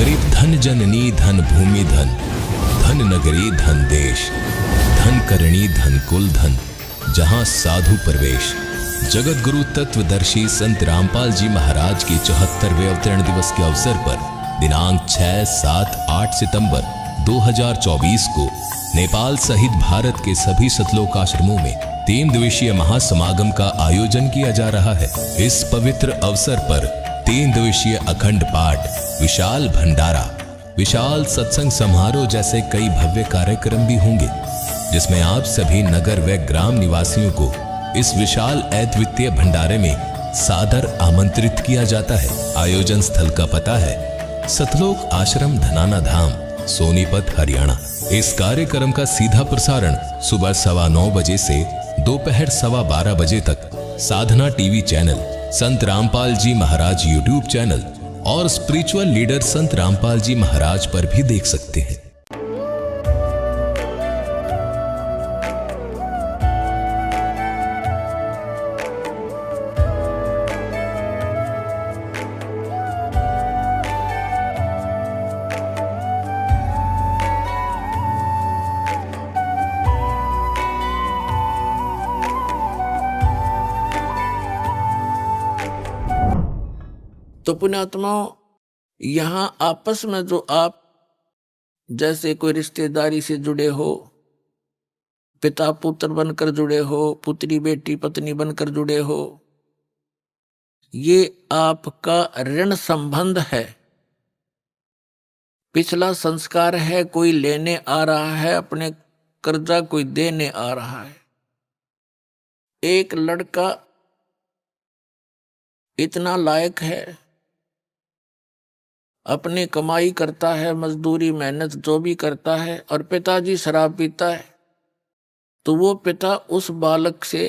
गरीब धन जननी धन भूमि धन, धन नगरी धन देश, धन करणी धन कुल धन, जहां साधु प्रवेश। जगत गुरु तत्वदर्शी संत रामपाल जी महाराज के 74वें अवतरण दिवस के अवसर पर दिनांक 6, 7, 8 सितंबर 2024 को नेपाल सहित भारत के सभी सतलोक आश्रमों में 3 दिवसीय महासमागम का आयोजन किया जा रहा है। इस पवित्र अवसर पर 3 दिवसीय अखंड पाठ, विशाल भंडारा, विशाल सत्संग समारोह जैसे कई भव्य कार्यक्रम भी होंगे, जिसमें आप सभी नगर व ग्राम निवासियों को इस विशाल अद्वितीय भंडारे में सादर आमंत्रित किया जाता है। आयोजन स्थल का पता है सतलोक आश्रम धनाना धाम, सोनीपत, हरियाणा। इस कार्यक्रम का सीधा प्रसारण सुबह 9:15 बजे से दोपहर 12:15 बजे तक साधना टीवी चैनल, संत रामपाल जी महाराज यूट्यूब चैनल और स्पिरिचुअल लीडर संत रामपाल जी महाराज पर भी देख सकते हैं। तो पुण्यात्माओं, यहाँ आपस में जो आप जैसे कोई रिश्तेदारी से जुड़े हो, पिता पुत्र बनकर जुड़े हो, पुत्री बेटी पत्नी बनकर जुड़े हो, ये आपका ऋण संबंध है, पिछला संस्कार है। कोई लेने आ रहा है अपने कर्जा, कोई देने आ रहा है। एक लड़का इतना लायक है, अपनी कमाई करता है, मजदूरी मेहनत जो भी करता है, और पिताजी शराब पीता है, तो वो पिता उस बालक से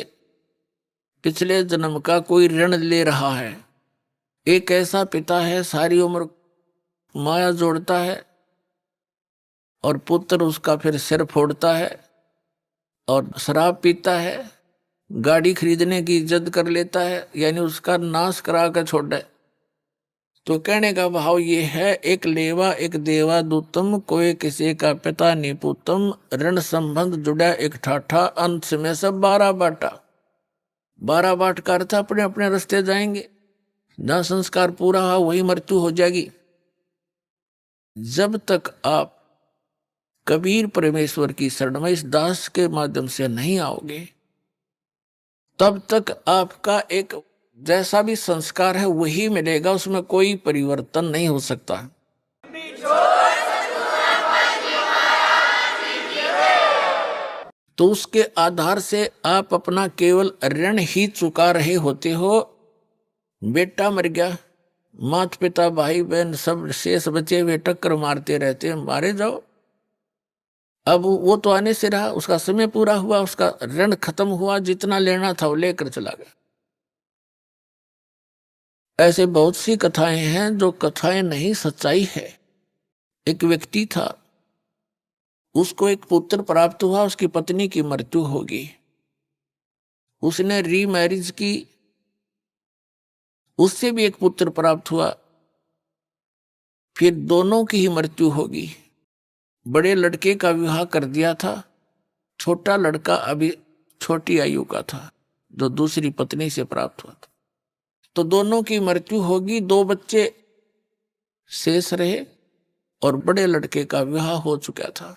पिछले जन्म का कोई ऋण ले रहा है। एक ऐसा पिता है, सारी उम्र माया जोड़ता है और पुत्र उसका फिर सिर फोड़ता है और शराब पीता है, गाड़ी खरीदने की जिद कर लेता है, यानी उसका नाश करा कर छोड़ है। तो कहने का भाव ये है, एक लेवा एक देवा दूतम, कोई किसी का पिता नहीं पूतम, ऋण संबंध जुड़ा एक ठाठा, अंत में सब 12 बाटा। 12 बाट का अर्थ अपने अपने रास्ते जाएंगे, जहां संस्कार पूरा हुआ वही मृत्यु हो जाएगी। जब तक आप कबीर परमेश्वर की शरण में इस दास के माध्यम से नहीं आओगे, तब तक आपका एक जैसा भी संस्कार है वही मिलेगा, उसमें कोई परिवर्तन नहीं हो सकता। तो उसके आधार से आप अपना केवल ऋण ही चुका रहे होते हो। बेटा मर गया, माता पिता भाई बहन सब शेष बचे हुए टक्कर मारते रहते हैं, मारे जाओ। अब वो तो आने से रहा, उसका समय पूरा हुआ, उसका ऋण खत्म हुआ, जितना लेना था वो लेकर चला गया। ऐसे बहुत सी कथाएं हैं जो कथाएं नहीं, सच्चाई है। एक व्यक्ति था, उसको एक पुत्र प्राप्त हुआ, उसकी पत्नी की मृत्यु होगी। उसने रीमैरिज की, उससे भी एक पुत्र प्राप्त हुआ, फिर दोनों की ही मृत्यु होगी। बड़े लड़के का विवाह कर दिया था, छोटा लड़का अभी छोटी आयु का था, जो दूसरी पत्नी से प्राप्त हुआ था। तो दोनों की मृत्यु होगी, 2 बच्चे शेष रहे और बड़े लड़के का विवाह हो चुका था।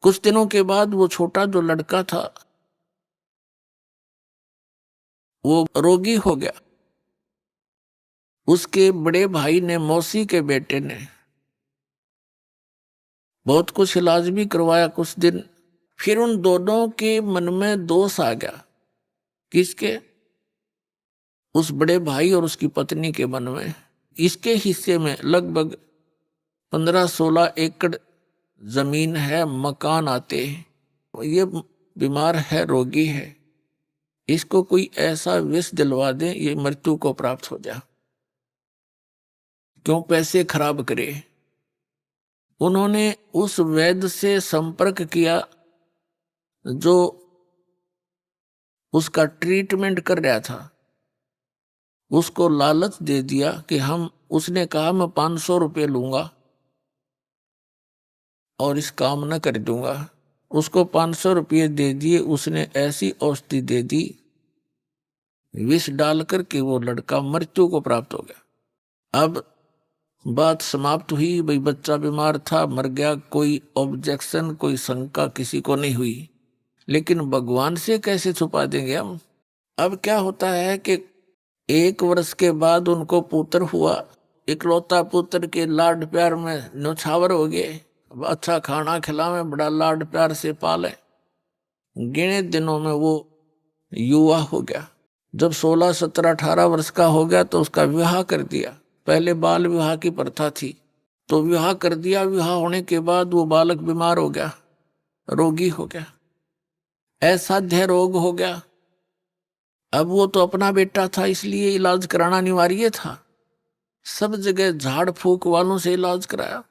कुछ दिनों के बाद वो छोटा जो लड़का था वो रोगी हो गया। उसके बड़े भाई ने, मौसी के बेटे ने बहुत कुछ इलाज भी करवाया कुछ दिन। फिर उन दोनों के मन में दोष आ गया। किसके? उस बड़े भाई और उसकी पत्नी के मन में। इसके हिस्से में लगभग 15-16 एकड़ जमीन है, मकान आते हैं। ये बीमार है, रोगी है, इसको कोई ऐसा विष दिलवा दे ये मृत्यु को प्राप्त हो जाए, क्यों पैसे खराब करे। उन्होंने उस वैद्य से संपर्क किया जो उसका ट्रीटमेंट कर रहा था। उसको लालच दे दिया कि उसने कहा मैं 500 रुपये लूंगा और इस काम न कर दूंगा। उसको 500 रुपये दे दिए। उसने ऐसी औषधि दे दी, विष डालकर के वो लड़का मृत्यु को प्राप्त हो गया। अब बात समाप्त हुई। भाई बच्चा बीमार था, मर गया, कोई ऑब्जेक्शन, कोई शंका किसी को नहीं हुई। लेकिन भगवान से कैसे छुपा देंगे हम। अब क्या होता है कि 1 वर्ष के बाद उनको पुत्र हुआ। इकलौता पुत्र के लाड प्यार में न्यौछावर हो गए। अच्छा खाना खिलावे, बड़ा लाड प्यार से पाले। गिने दिनों में वो युवा हो गया। जब 16, 17, 18 वर्ष का हो गया तो उसका विवाह कर दिया। पहले बाल विवाह की प्रथा थी, तो विवाह कर दिया। विवाह होने के बाद वो बालक बीमार हो गया, रोगी हो गया, असाध्य रोग हो गया। अब वो तो अपना बेटा था, इसलिए इलाज कराना अनिवार्य था। सब जगह झाड़ फूक वालों से इलाज कराया,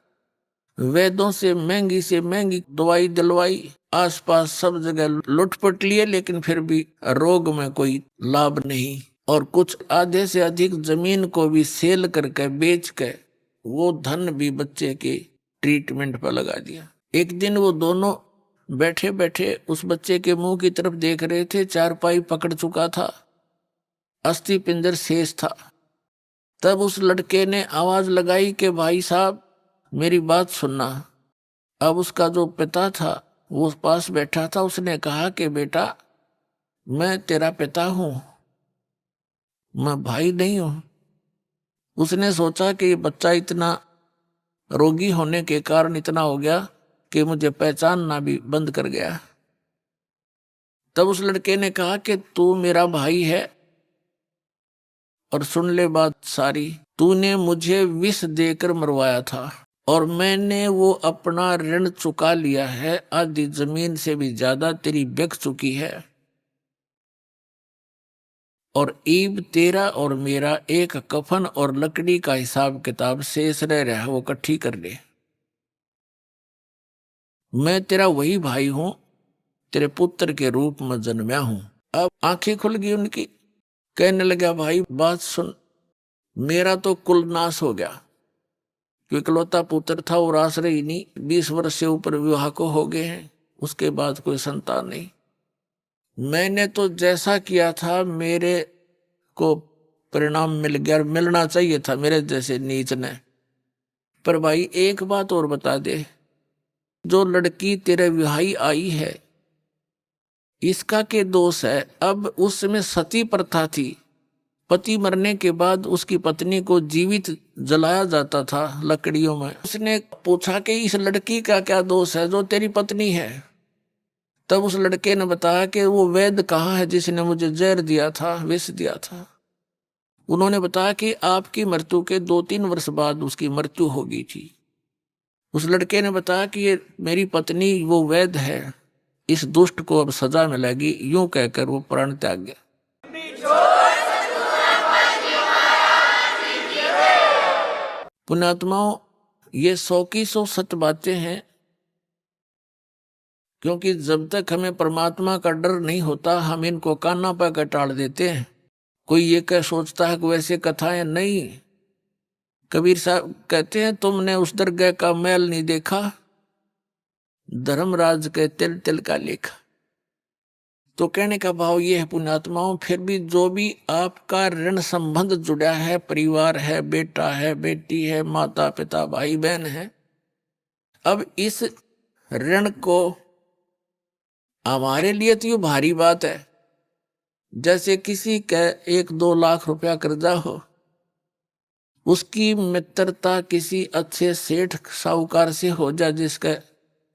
वैद्यों से महंगी दवाई दिलवाई, आसपास सब जगह लुटपट लिए, लेकिन फिर भी रोग में कोई लाभ नहीं। और कुछ आधे से अधिक जमीन को भी सेल करके बेच के वो धन भी बच्चे के ट्रीटमेंट पर लगा दिया। एक दिन वो दोनों बैठे बैठे उस बच्चे के मुंह की तरफ देख रहे थे। चारपाई पकड़ चुका था, अस्थि पिंजर शेष था। तब उस लड़के ने आवाज लगाई कि भाई साहब मेरी बात सुनना। अब उसका जो पिता था वो पास बैठा था। उसने कहा कि बेटा मैं तेरा पिता हूं, मैं भाई नहीं हूं। उसने सोचा कि ये बच्चा इतना रोगी होने के कारण इतना हो गया कि मुझे पहचानना भी बंद कर गया। तब उस लड़के ने कहा कि तू मेरा भाई है और सुन ले बात सारी। तूने मुझे विष देकर मरवाया था और मैंने वो अपना ऋण चुका लिया है। आधी जमीन से भी ज्यादा तेरी बिक चुकी है और ईब तेरा और मेरा एक कफन और लकड़ी का हिसाब किताब शेष रह रहा है, वो इकट्ठी कर ले। मैं तेरा वही भाई हूं, तेरे पुत्र के रूप में जन्मया हूं। अब आंखें खुल गई उनकी। कहने लगा भाई बात सुन, मेरा तो कुल नाश हो गया क्योंकि इकलौता पुत्र था और आश्रय ही नहीं। 20 वर्ष से ऊपर विवाह को हो गए हैं, उसके बाद कोई संतान नहीं। मैंने तो जैसा किया था मेरे को परिणाम मिल गया, मिलना चाहिए था मेरे जैसे नीच ने। पर भाई एक बात और बता दे, जो लड़की तेरे विवाही आई है इसका के दोष है। अब उस समय सती प्रथा थी, पति मरने के बाद उसकी पत्नी को जीवित जलाया जाता था लकड़ियों में। उसने पूछा कि इस लड़की का क्या दोष है जो तेरी पत्नी है। तब उस लड़के ने बताया कि वो वैद्य कहाँ है जिसने मुझे जहर दिया था, विष दिया था। उन्होंने बताया कि आपकी मृत्यु के 2-3 वर्ष बाद उसकी मृत्यु हो गई थी। उस लड़के ने बताया कि ये मेरी पत्नी वो वैद्य है, इस दुष्ट को अब सजा मिलेगी। यूं कहकर वो प्राण त्याग गया। पुण्यात्माओं, ये 100 की 100 सत्य बातें हैं, क्योंकि जब तक हमें परमात्मा का डर नहीं होता हम इनको काना पर टाल देते हैं। कोई ये कह सोचता है कि वैसे कथाएं नहीं। कबीर साहब कहते हैं तुमने उस दरगाह का मैल नहीं देखा, धर्मराज के तिल तिल का लेखा। तो कहने का भाव ये है पुण्यात्माओं, फिर भी जो भी आपका ऋण संबंध जुड़ा है, परिवार है, बेटा है, बेटी है, माता पिता, भाई बहन है, अब इस ऋण को हमारे लिए तो ये भारी बात है। जैसे किसी का 1-2 लाख रुपया कर्जा हो, उसकी मित्रता किसी अच्छे सेठ साहूकार से हो जाए जिसका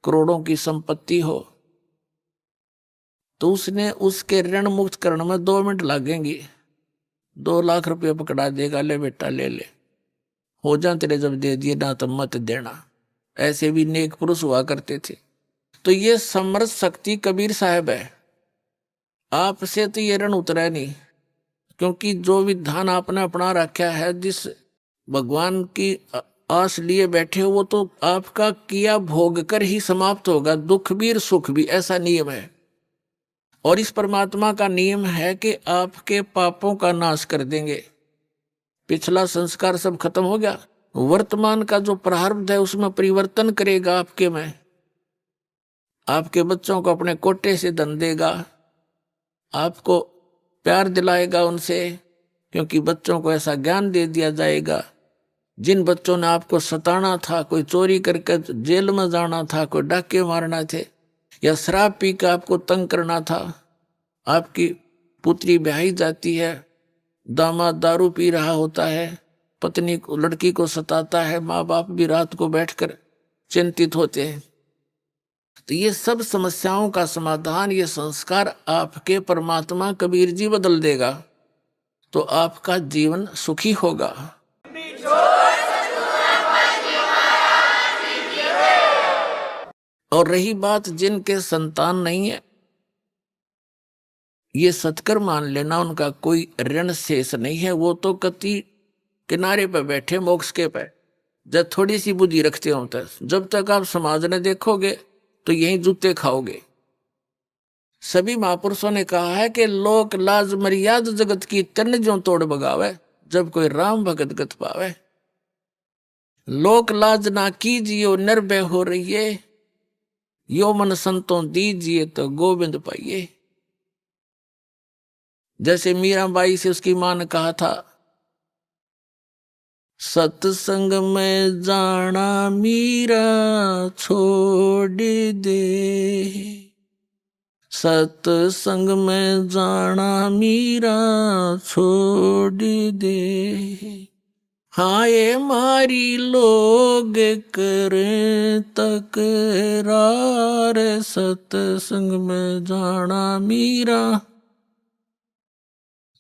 करोड़ों की संपत्ति हो, तो उसने उसके ऋण मुक्त करने में 2 मिनट लगेंगे। 2 लाख रुपया पकड़ा देगा, ले बेटा ले ले, हो जा तेरे जब दे दिए ना तो मत देना। ऐसे भी नेक पुरुष हुआ करते थे। तो ये समर्थ शक्ति कबीर साहब है। आपसे तो ये ऋण उतरा नहीं, क्योंकि जो विधान आपने अपना रखा है, जिस भगवान की आस लिए बैठे हो, वो तो आपका किया भोग कर ही समाप्त होगा, दुख भी और सुख भी, ऐसा नियम है। और इस परमात्मा का नियम है कि आपके पापों का नाश कर देंगे। पिछला संस्कार सब खत्म हो गया। वर्तमान का जो प्रारब्ध है उसमें परिवर्तन करेगा आपके में। आपके बच्चों को अपने कोटे से धन देगा, आपको प्यार दिलाएगा उनसे, क्योंकि बच्चों को ऐसा ज्ञान दे दिया जाएगा। जिन बच्चों ने आपको सताना था, कोई चोरी करके जेल में जाना था, कोई डाके मारना थे, या शराब पी कर आपको तंग करना था, आपकी पुत्री ब्याही जाती है, दामाद दारू पी रहा होता है, पत्नी को लड़की को सताता है, माँ बाप भी रात को बैठकर चिंतित होते हैं। तो ये सब समस्याओं का समाधान, ये संस्कार आपके परमात्मा कबीर जी बदल देगा, तो आपका जीवन सुखी होगा। और रही बात जिनके संतान नहीं है, ये सत्कर मान लेना, उनका कोई ऋण शेष नहीं है। वो तो कति किनारे पे बैठे मोक्ष के पे, जब थोड़ी सी बुद्धि रखते हो तक, जब तक आप समाज ने देखोगे तो यही जूते खाओगे। सभी महापुरुषों ने कहा है कि लोक लाज मर्याद जगत की तन जो तोड़ बगावे, जब कोई राम भगत गत पावे। लोक लाज ना कीजिए निर्भय हो रहिए, यो मन संतों दीजिए तो गोविंद पाइए। जैसे मीराबाई से उसकी मां ने कहा था, सत्संग में जाना मीरा छोड़ दे, सत्संग में जाना मीरा छोड़ दे, हाय मारी लोग करे तकरार, सत्संग में जाना मीरा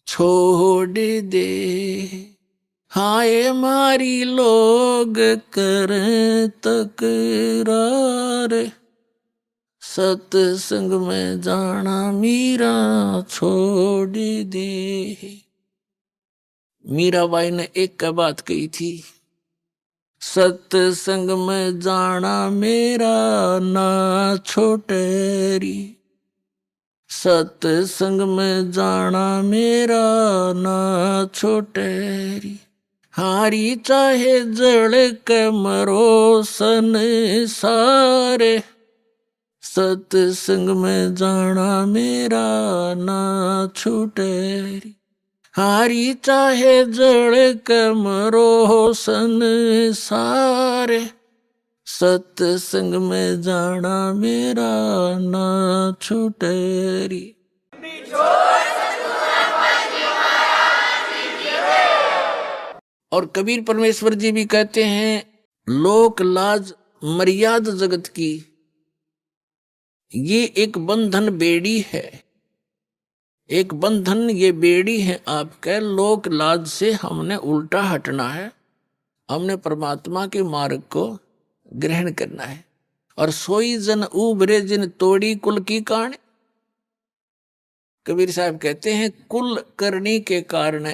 छोड़ दे, हाय मारी लोग करे तकरार, सत्संग में जाना मीरा छोड़ दे। मीराबाई ने एक का बात कही थी, सत्संग में जाना मेरा ना छोटेरी, सत्संग में जाना मेरा ना छोटेरी, हारी चाहे जड़ के मरो संसारे, सत्संग में जाना मेरा ना छूटेरी, हारी चाहे जड़ के मरो संसारे, सत्संग में जाना मेरा ना छूटेरी। और कबीर परमेश्वर जी भी कहते हैं, लोक लाज मर्याद जगत की, ये एक बंधन बेड़ी है, एक बंधन ये बेड़ी है आपके। लोक लाज से हमने उल्टा हटना है, हमने परमात्मा के मार्ग को ग्रहण करना है। और सोई जन उभरे जिन तोड़ी कुल की कान, कबीर साहब कहते हैं कुल करनी के कारण,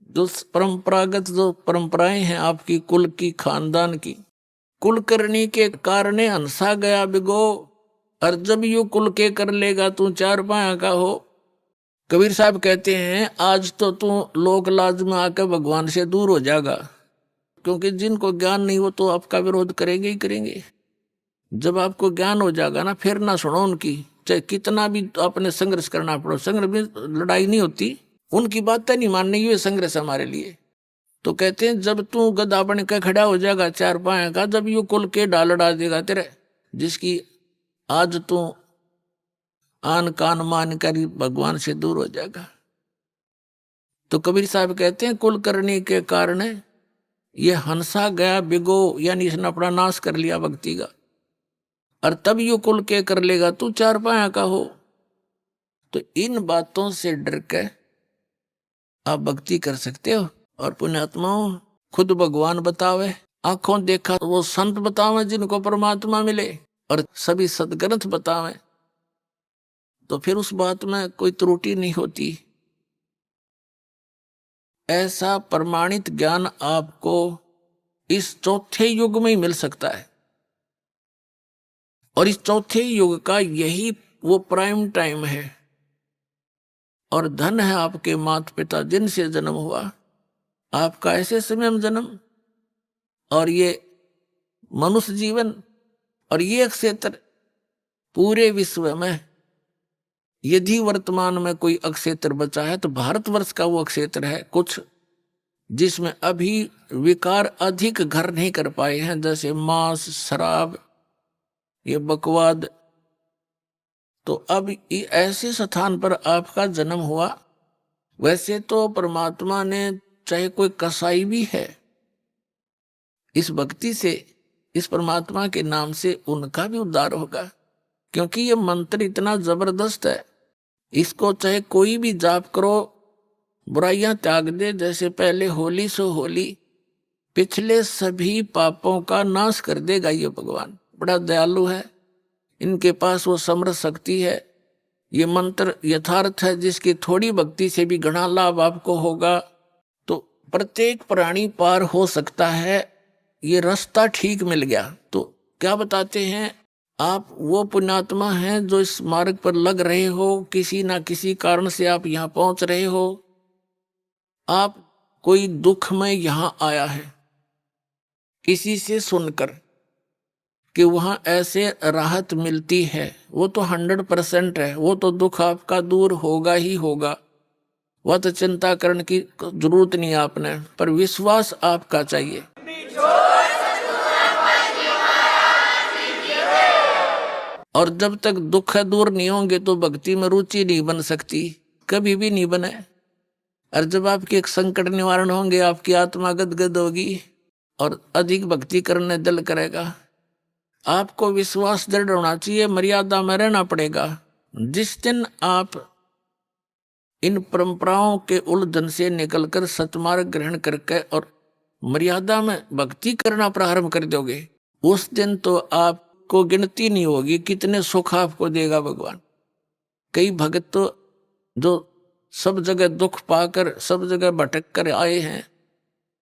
जो परंपरागत जो परंपराएं हैं आपकी कुल की, खानदान की, कुल करनी के कारण हंसा गया बिगो, और जब यू कुल के कर लेगा तू चार पाया का हो। कबीर साहब कहते हैं आज तो तू लोक लाज में आकर भगवान से दूर हो जाएगा, क्योंकि जिनको ज्ञान नहीं वो तो आपका विरोध करेंगे ही करेंगे। जब आपको ज्ञान हो जाएगा ना, फिर ना सुनो उनकी, चाहे कितना भी आपने संघर्ष करना पड़ो। संघर्ष में लड़ाई नहीं होती, उनकी बातें नहीं माननी, ये संघर्ष हमारे लिए। तो कहते हैं जब तू गधा बन के खड़ा हो जाएगा चार पाया का, जब यू कुल के डाल उड़ा देगा तेरे, जिसकी आज तू आन कान मान कर भगवान से दूर हो जाएगा। तो कबीर साहब कहते हैं कुल करने के कारण ये हंसा गया बिगो, यानी इसने अपना नाश कर लिया भक्ति का, और तब यू कुल के कर लेगा तू चार पाया का हो। तो इन बातों से डर के आप भक्ति कर सकते हो। और पुण्यात्माओं, खुद भगवान बतावे, आंखों देखा वो संत बतावे जिनको परमात्मा मिले, और सभी सदग्रंथ बतावे, तो फिर उस बात में कोई त्रुटि नहीं होती। ऐसा प्रमाणित ज्ञान आपको इस चौथे युग में ही मिल सकता है, और इस चौथे युग का यही वो प्राइम टाइम है। और धन है आपके माता पिता जिनसे जन्म हुआ, आपका ऐसे समय में जन्म और ये मनुष्य जीवन और ये क्षेत्र पूरे विश्व में यदि वर्तमान में कोई अक्षेत्र बचा है तो भारतवर्ष का वो क्षेत्र है कुछ जिसमें अभी विकार अधिक घर नहीं कर पाए हैं, जैसे मांस, शराब, ये बकवाद। तो अब ये ऐसे स्थान पर आपका जन्म हुआ। वैसे तो परमात्मा ने, चाहे कोई कसाई भी है, इस भक्ति से, इस परमात्मा के नाम से उनका भी उद्धार होगा, क्योंकि ये मंत्र इतना जबरदस्त है। इसको चाहे कोई भी जाप करो, बुराइयां त्याग दे, जैसे पहले होली सो होली, पिछले सभी पापों का नाश कर देगा ये भगवान। बड़ा दयालु है, इनके पास वो समर्थ शक्ति है। ये मंत्र यथार्थ है, जिसकी थोड़ी भक्ति से भी घना लाभ आपको होगा। तो प्रत्येक प्राणी पार हो सकता है, ये रास्ता ठीक मिल गया। तो क्या बताते हैं, आप वो पुण्यात्मा हैं जो इस मार्ग पर लग रहे हो, किसी ना किसी कारण से आप यहाँ पहुंच रहे हो। आप कोई दुख में यहाँ आया है किसी से सुनकर कि वहां ऐसे राहत मिलती है, वो तो 100% है, वो तो दुख आपका दूर होगा ही होगा। वह तो चिंता करने की जरूरत नहीं आपने, पर विश्वास आपका चाहिए। और जब तक दुख दूर नहीं होंगे तो भक्ति में रुचि नहीं बन सकती, कभी भी नहीं बने। और जब आपके एक संकट निवारण होंगे, आपकी आत्मा गदगद होगी और अधिक भक्ति करने दिल करेगा। आपको विश्वास दृढ़ होना चाहिए, मर्यादा में रहना पड़ेगा। जिस दिन आप इन परंपराओं के उलझन से निकलकर सतमार्ग ग्रहण करके और मर्यादा में भक्ति करना प्रारंभ कर दोगे, उस दिन तो आपको गिनती नहीं होगी कितने सुख आपको देगा भगवान। कई भक्त तो जो सब जगह दुख पाकर सब जगह भटक कर आए हैं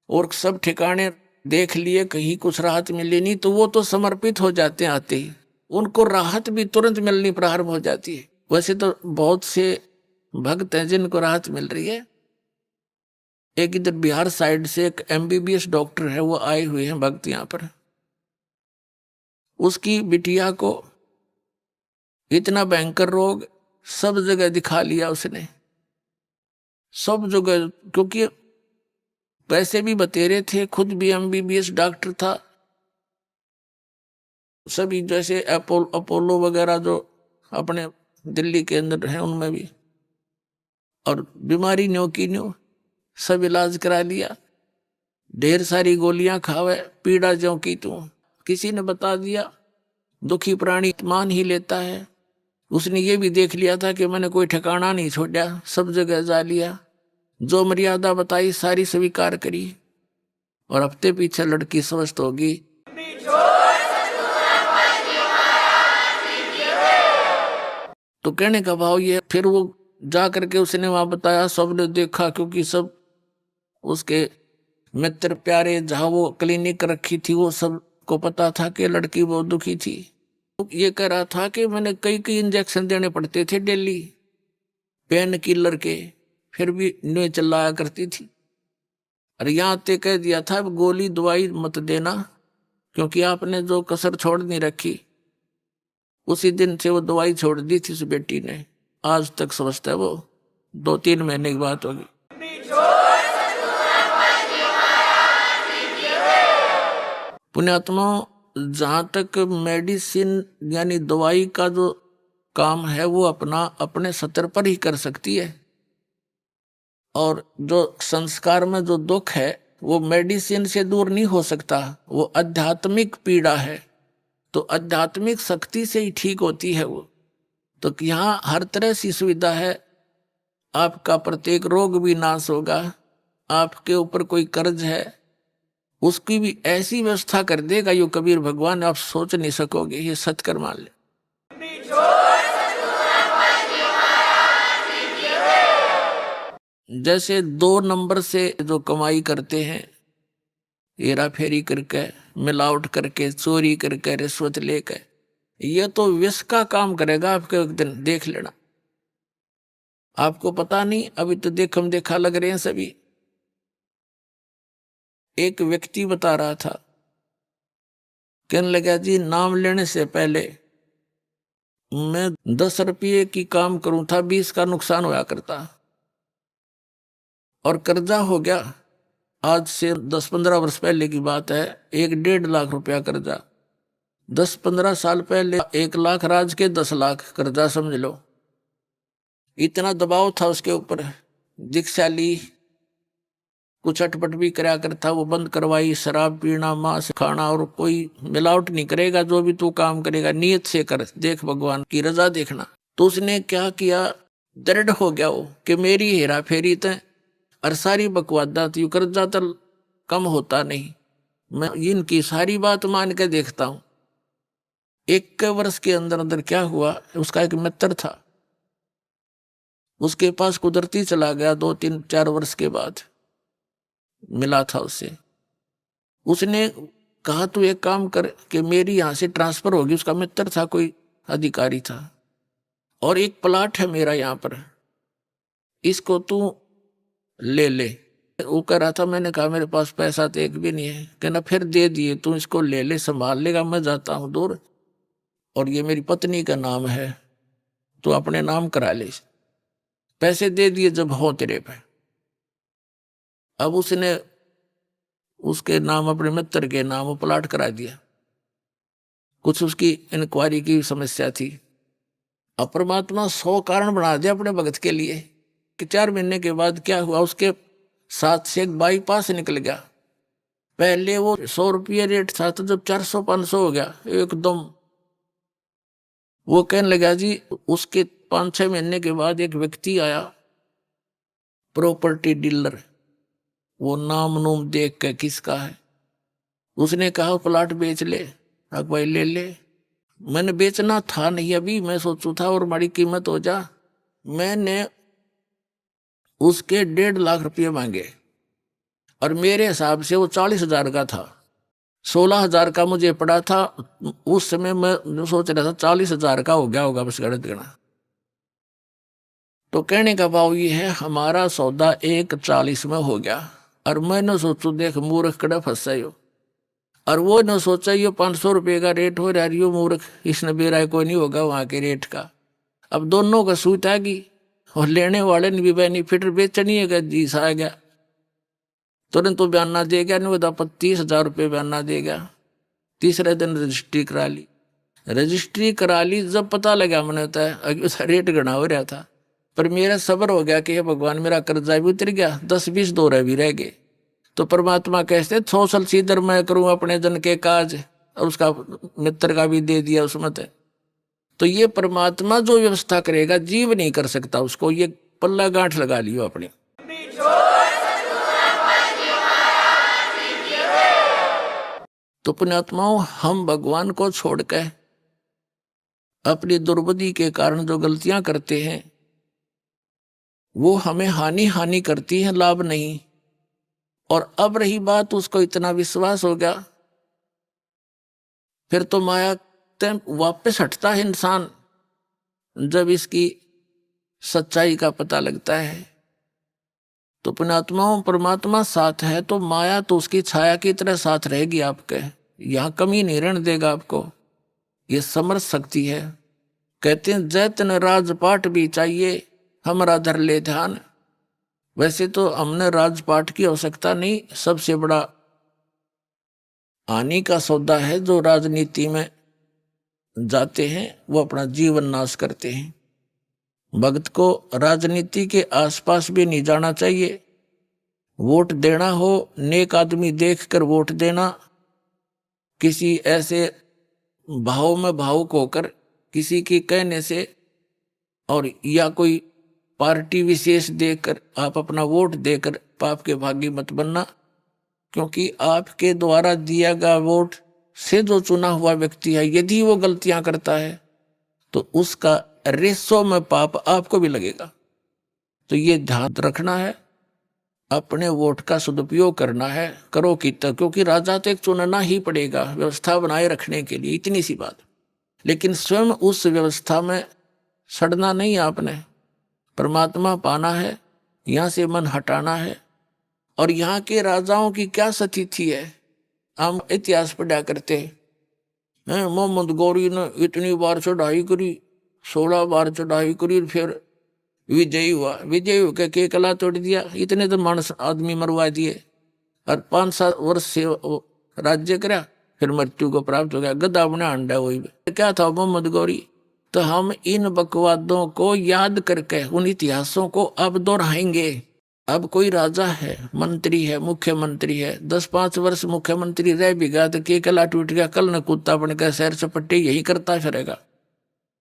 और सब ठिकाने देख लिए, कहीं कुछ राहत मिली नहीं, तो वो तो समर्पित हो जाते हैं आते ही, उनको राहत भी तुरंत मिलनी प्रारंभ हो जाती है। वैसे तो बहुत से भक्त हैं जिनको राहत मिल रही है। एक इधर बिहार साइड से एक MBBS डॉक्टर है, वो आए हुए हैं भक्त यहाँ पर। उसकी बिटिया को इतना भयंकर रोग, सब जगह दिखा लिया उसने, सब जगह, क्योंकि पैसे भी बतेरे थे, खुद भी MBBS डॉक्टर था। सभी जैसे अपोलो वगैरह जो अपने दिल्ली के अंदर हैं उनमें भी, और बीमारी न्यो की न्यो सब इलाज करा लिया, ढेर सारी गोलियां खावे, पीड़ा ज्यों की त्यों। किसी ने बता दिया दुखी प्राणी मान ही लेता है। उसने ये भी देख लिया था कि मैंने कोई ठिकाना नहीं छोड़ा, सब जगह जा लिया, जो मर्यादा बताई सारी स्वीकार करी, और हफ्ते पीछे लड़की स्वस्थ होगी। तो कहने का भाव ये, फिर वो जा करके उसने वहां बताया, सबने देखा, क्योंकि सब उसके मित्र प्यारे जहां वो क्लिनिक रखी थी वो सब को पता था कि लड़की बहुत दुखी थी। ये कह रहा था कि मैंने कई इंजेक्शन देने पड़ते थे डेली, पेन किलर के, फिर भी नहीं चिल्लाया करती थी। और यहाँ ते कह दिया था गोली दवाई मत देना, क्योंकि आपने जो कसर छोड़ नहीं रखी। उसी दिन से वो दवाई छोड़ दी थी उस बेटी ने, आज तक स्वस्थ है वो, 2-3 महीने की बात होगी। पुण्यात्मा, जहां तक मेडिसिन यानी दवाई का जो काम है वो अपना अपने स्तर पर ही कर सकती है, और जो संस्कार में जो दुख है वो मेडिसिन से दूर नहीं हो सकता, वो आध्यात्मिक पीड़ा है, तो आध्यात्मिक शक्ति से ही ठीक होती है वो। तो यहाँ हर तरह से सुविधा है, आपका प्रत्येक रोग भी नाश होगा। आपके ऊपर कोई कर्ज है उसकी भी ऐसी व्यवस्था कर देगा यो कबीर भगवान, आप सोच नहीं सकोगे, ये सत्कर मान ले। जैसे 2 नंबर से जो कमाई करते हैं, हेरा फेरी करके, मिलावट करके, चोरी करके, रिश्वत लेकर, ये तो विष का काम करेगा आपके, एक दिन देख लेना। आपको पता नहीं, अभी तो देखम देखा लग रहे हैं सभी। एक व्यक्ति बता रहा था, कहने लगा जी नाम लेने से पहले मैं 10 रुपये की काम करूं था, 20 का नुकसान होया करता और कर्जा हो गया। आज से 10-15 वर्ष पहले की बात है, 1-1.5 लाख रुपया कर्जा। 10-15 साल पहले 1 लाख राज के 10 लाख कर्जा, समझ लो। इतना दबाव था उसके ऊपर। दीक्षा ली, कुछ अटपट भी कराया करता, वो बंद करवाई। शराब पीना, मांस खाना, और कोई मिलावट नहीं करेगा, जो भी तू काम करेगा नियत से कर, देख भगवान की रजा देखना। तो उसने क्या किया, दृढ़ हो गया वो कि मेरी हेरा फेरी तय और सारी बकवादा थी, कर्जा तो कम होता नहीं, मैं इनकी सारी बात मान के देखता हूं। 1 वर्ष के अंदर अंदर क्या हुआ, उसका एक मित्र था, उसके पास कुदरती चला गया। 2-3-4 वर्ष के बाद मिला था उससे। उसने कहा तू एक काम कर कि मेरी यहां से ट्रांसफर होगी। उसका मित्र था, कोई अधिकारी था, और एक प्लाट है मेरा यहाँ पर, इसको तू ले ले। वो कह रहा था, मैंने कहा मेरे पास पैसा तो एक भी नहीं है। कहना फिर दे दिए, तू इसको ले ले, संभाल लेगा, मैं जाता हूं दूर, और ये मेरी पत्नी का नाम है, तू अपने नाम करा ले। पैसे दे दिए जब हो तेरे पे। अब उसने उसके नाम, अपने मित्र के नाम प्लाट करा दिया। कुछ उसकी इंक्वायरी की समस्या थी। अब परमात्मा 100 कारण बना दिया अपने भगत के लिए कि 4 महीने के बाद क्या हुआ, उसके साथ से एक बाईपास निकल गया। पहले वो 100 रुपये रेट था, तो जब 400-500 हो गया एकदम। वो कहने लगा जी, उसके 5-6 महीने के बाद एक व्यक्ति आया, प्रॉपर्टी डीलर, वो नाम नूम देख के किसका है, उसने कहा प्लाट बेच ले। भाई ले ले। मैंने बेचना था नहीं अभी, मैं सोचू था और बड़ी कीमत हो जा। मैंने उसके 1.5 लाख रुपये मांगे, और मेरे हिसाब से वो 40,000 का था। 16,000 का मुझे पड़ा था उस समय। मैं सोच रहा था 40,000 का हो गया होगा, बस गणित गणा। तो कहने का भाव ये है, हमारा सौदा 1.40 में हो गया, और मैं न सोचू देख मूर्ख कड़ा फंसा हो, और वो न सोचा ये 500 रुपये का रेट हो रहा है, यो मूर्ख, इसने बेरा कोई नहीं होगा वहां के रेट का। अब दोनों का सूत आ गई, और लेने वाले ने भी बेनिफिट, बेचनी है जी आ गया। तुरंत तो बयाना दे गया, नहीं होता 30,000 रुपये बयाना दे गया। तीसरे दिन रजिस्ट्री करा ली। रजिस्ट्री करा ली, जब पता लगा मैंने होता है रेट गणा हो रहा था, पर मेरा सब्र हो गया कि हे भगवान, मेरा कर्जा भी उतर गया, 10-20 दौरे भी रह गए। तो परमात्मा कहते 100 साल सीधर मैं करूं अपने जन के काज, और उसका मित्र का भी दे दिया उसमें। तो ये परमात्मा जो व्यवस्था करेगा, जीव नहीं कर सकता उसको। ये पल्ला गांठ लगा लियो अपने। तो पुण्यात्माओं, हम भगवान को छोड़कर अपनी दुर्बुद्धि के कारण जो गलतियां करते हैं, वो हमें हानि करती है, लाभ नहीं। और अब रही बात, उसको इतना विश्वास हो गया, फिर तो माया वापस हटता है इंसान जब इसकी सच्चाई का पता लगता है। तो पुण्यात्माओं, परमात्मा साथ है तो माया तो उसकी छाया की तरह साथ रहेगी आपके, यहां कमी नहीं रहने देगा आपको। ये समर्थ शक्ति है। कहते हैं जैतन राजपाट भी चाहिए, हमारा धर ले ध्यान। वैसे तो हमने राजपाट की आवश्यकता नहीं, सबसे बड़ा हानि का सौदा है जो राजनीति में जाते हैं, वो अपना जीवन नाश करते हैं। भक्त को राजनीति के आसपास भी नहीं जाना चाहिए। वोट देना हो, नेक आदमी देखकर वोट देना, किसी ऐसे भाव में भावुक होकर किसी के कहने से, और या कोई पार्टी विशेष देखकर आप अपना वोट देकर पाप के भागी मत बनना। क्योंकि आपके द्वारा दिया गया वोट से जो चुना हुआ व्यक्ति है, यदि वो गलतियां करता है तो उसका रेसो में पाप आपको भी लगेगा। तो ये ध्यान रखना है, अपने वोट का सदुपयोग करना है, करो कितना, क्योंकि राजा तो एक चुनना ही पड़ेगा व्यवस्था बनाए रखने के लिए, इतनी सी बात। लेकिन स्वयं उस व्यवस्था में सड़ना नहीं आपने, परमात्मा पाना है, यहां से मन हटाना है, और यहाँ के राजाओं की क्या स्थिति है, हम इतिहास पढ़ा करते हैं। मोहम्मद गौरी ने इतनी बार चढ़ाई करी, 16 बार चढ़ाई करी, फिर विजयी हुआ, विजयी होकर के कला तोड़ दिया, इतने तो मानस आदमी मरवा दिए, और 5-7 वर्ष से राज्य करा, फिर मृत्यु को प्राप्त हो गया, गधा बना अंडा। वही क्या था मोहम्मद गौरी। तो हम इन बकवादों को याद करके उन इतिहासों को अब दोहराएंगे। अब कोई राजा है, मंत्री है, मुख्यमंत्री है, 10-5 वर्ष मुख्यमंत्री रह भी गया तो के कला टूट गया, कल न कुत्ता बनकर सैर सपट्टे यही करता फिरेगा।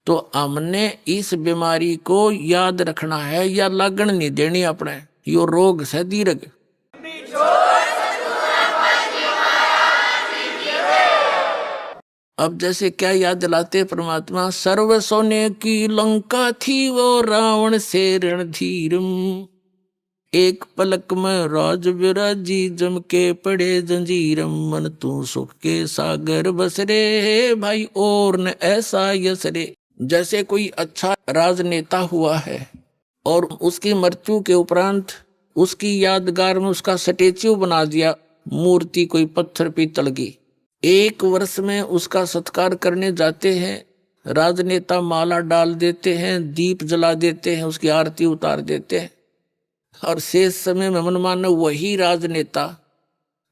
तो हमने इस बीमारी को याद रखना है, या लगन नहीं देनी अपने, यो रोग से दीर्घ। अब जैसे क्या याद दिलाते परमात्मा, सर्व सोने की लंका थी वो रावण से रणधीरम, एक पलक में राज विराजी जम के पड़े जंजीरम, मन तू सुख के सागर बसरे भाई और न ऐसा यसरे। जैसे कोई अच्छा राजनेता हुआ है और उसकी मृत्यु के उपरांत उसकी यादगार में उसका स्टेच्यू बना दिया, मूर्ति कोई पत्थर पीतल की, 1 वर्ष में उसका सत्कार करने जाते हैं, राजनेता माला डाल देते हैं, दीप जला देते हैं, उसकी आरती उतार देते हैं, और शेष समय में मनमाना वही राजनेता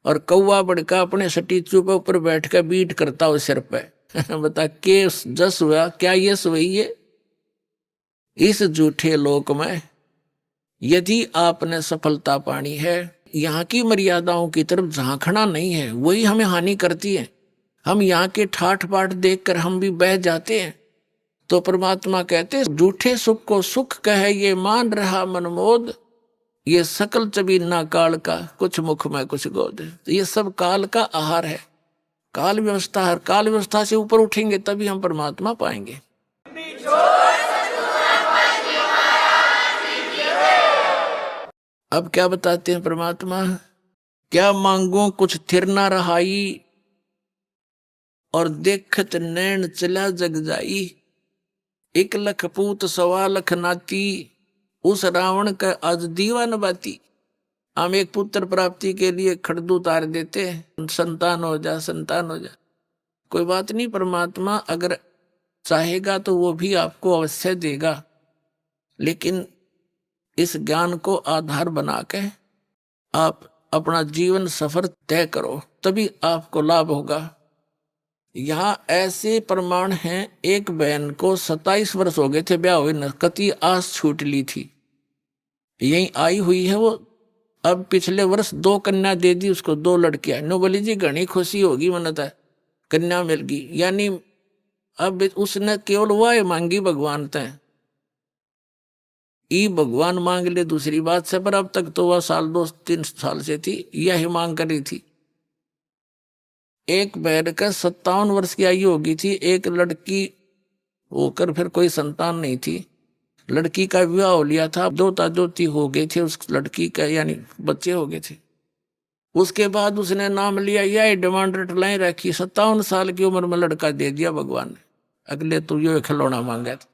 और कौवा बड़का अपने स्टेच्यू पर ऊपर बैठ कर बीट करता हो सिर पे। बता के जस हुआ, क्या यश हुई है? इस झूठे लोक में यदि आपने सफलता पानी है, यहाँ की मर्यादाओं की तरफ झांकना नहीं है, वही हमें हानि करती है। हम यहाँ के ठाठ बाट देखकर हम भी बह जाते हैं। तो परमात्मा कहते झूठे सुख को सुख कहे ये मान रहा मनमोद, ये सकल चबीना काल का कुछ मुख में कुछ गोद। ये सब काल का आहार है, काल व्यवस्था है। काल व्यवस्था से ऊपर उठेंगे तभी हम परमात्मा पाएंगे। अब क्या बताते हैं परमात्मा, क्या मांगो कुछ थिर ना रहाई, और देखत नैन चला जग जाई, 1 लख पूत 1.25 लाख नाती, उस रावण का आज दीवान बाती। हम एक पुत्र प्राप्ति के लिए खड़दू उतार देते हैं, संतान हो जा, संतान हो जा। कोई बात नहीं, परमात्मा अगर चाहेगा तो वो भी आपको अवश्य देगा, लेकिन इस ज्ञान को आधार बना के आप अपना जीवन सफर तय करो, तभी आपको लाभ होगा। यहाँ ऐसे प्रमाण हैं, एक बहन को 27 वर्ष हो गए थे ब्याह हुए न, कति आस छूट ली थी, यही आई हुई है वो। अब पिछले वर्ष 2 कन्या दे दी उसको, 2 लड़कियां। नो बोली जी घनी खुशी होगी, मनता कन्या मिल गई, यानी अब उसने केवल वह मांगी भगवान तय, ई भगवान मांग ले दूसरी बात से, पर अब तक तो वह 2-3 साल से थी, यही मांग करी थी। एक बहन का 57 वर्ष की आयु होगी थी, एक लड़की होकर फिर कोई संतान नहीं थी। लड़की का विवाह हो लिया था, दोता दोती हो गए थे उस लड़की का, यानी बच्चे हो गए थे। उसके बाद उसने नाम लिया, यह डिमांड रटलाएं रखी, 57 साल की उम्र में लड़का दे दिया भगवान ने। अगले तो ये खिलौना मांगा था।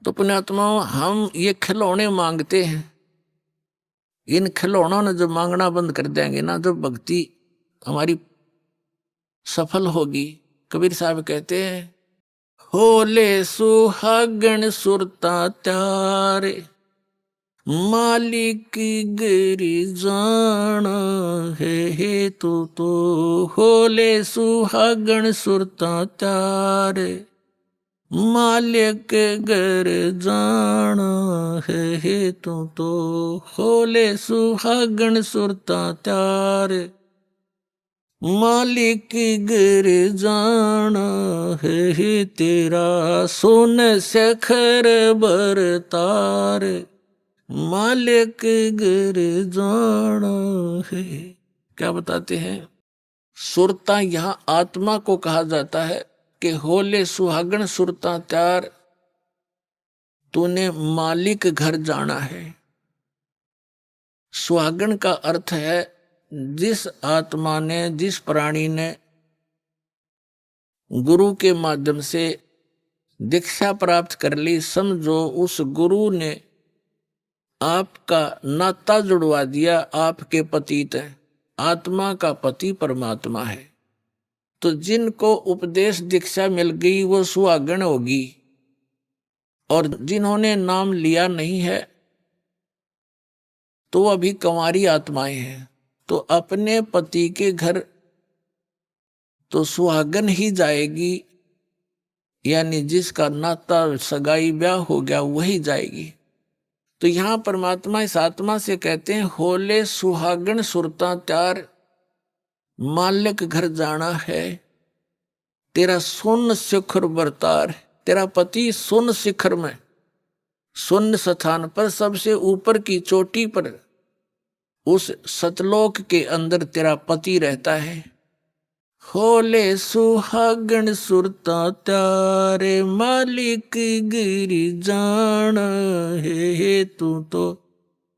तो पुण्यात्मा, हम ये खिलौने मांगते हैं, इन खिलौनों ने जो मांगना बंद कर देंगे ना, जो भक्ति हमारी सफल होगी। कबीर साहब कहते हैं, होले सुहागण सुरता त्यारे, मालिक गिरी जाना है तो होले सुहागण सुरता त्यारे, मालिक घर जाना है तो होले सुहागण सुरता त्यारे, मालिक घर जाना है तेरा सोन सखर बरतार, मालिक घर जाना है। क्या बताते हैं, सुरता यहाँ आत्मा को कहा जाता है कि होले सुहागण सुरता त्यार, तूने मालिक घर जाना है। सुहागण का अर्थ है जिस आत्मा ने, जिस प्राणी ने गुरु के माध्यम से दीक्षा प्राप्त कर ली, समझो उस गुरु ने आपका नाता जुड़वा दिया, आपके पतित है, आत्मा का पति परमात्मा है। तो जिनको उपदेश दीक्षा मिल गई वो सुहागण होगी, और जिन्होंने नाम लिया नहीं है तो अभी कंवारी आत्माएं हैं। तो अपने पति के घर तो सुहागन ही जाएगी, यानी जिसका नाता सगाई ब्याह हो गया वही जाएगी। तो यहां परमात्मा इस आत्मा से कहते हैं, होले सुहागन सुरता त्यार, मालिक घर जाना है, तेरा सुन शिखर बरतार। तेरा पति सुन शिखर में, सुन स्थान पर, सबसे ऊपर की चोटी पर, उस सतलोक के अंदर तेरा पति रहता है। होले सुहागन सुरता त्यारे, मालिक गिरी जान है तू तो।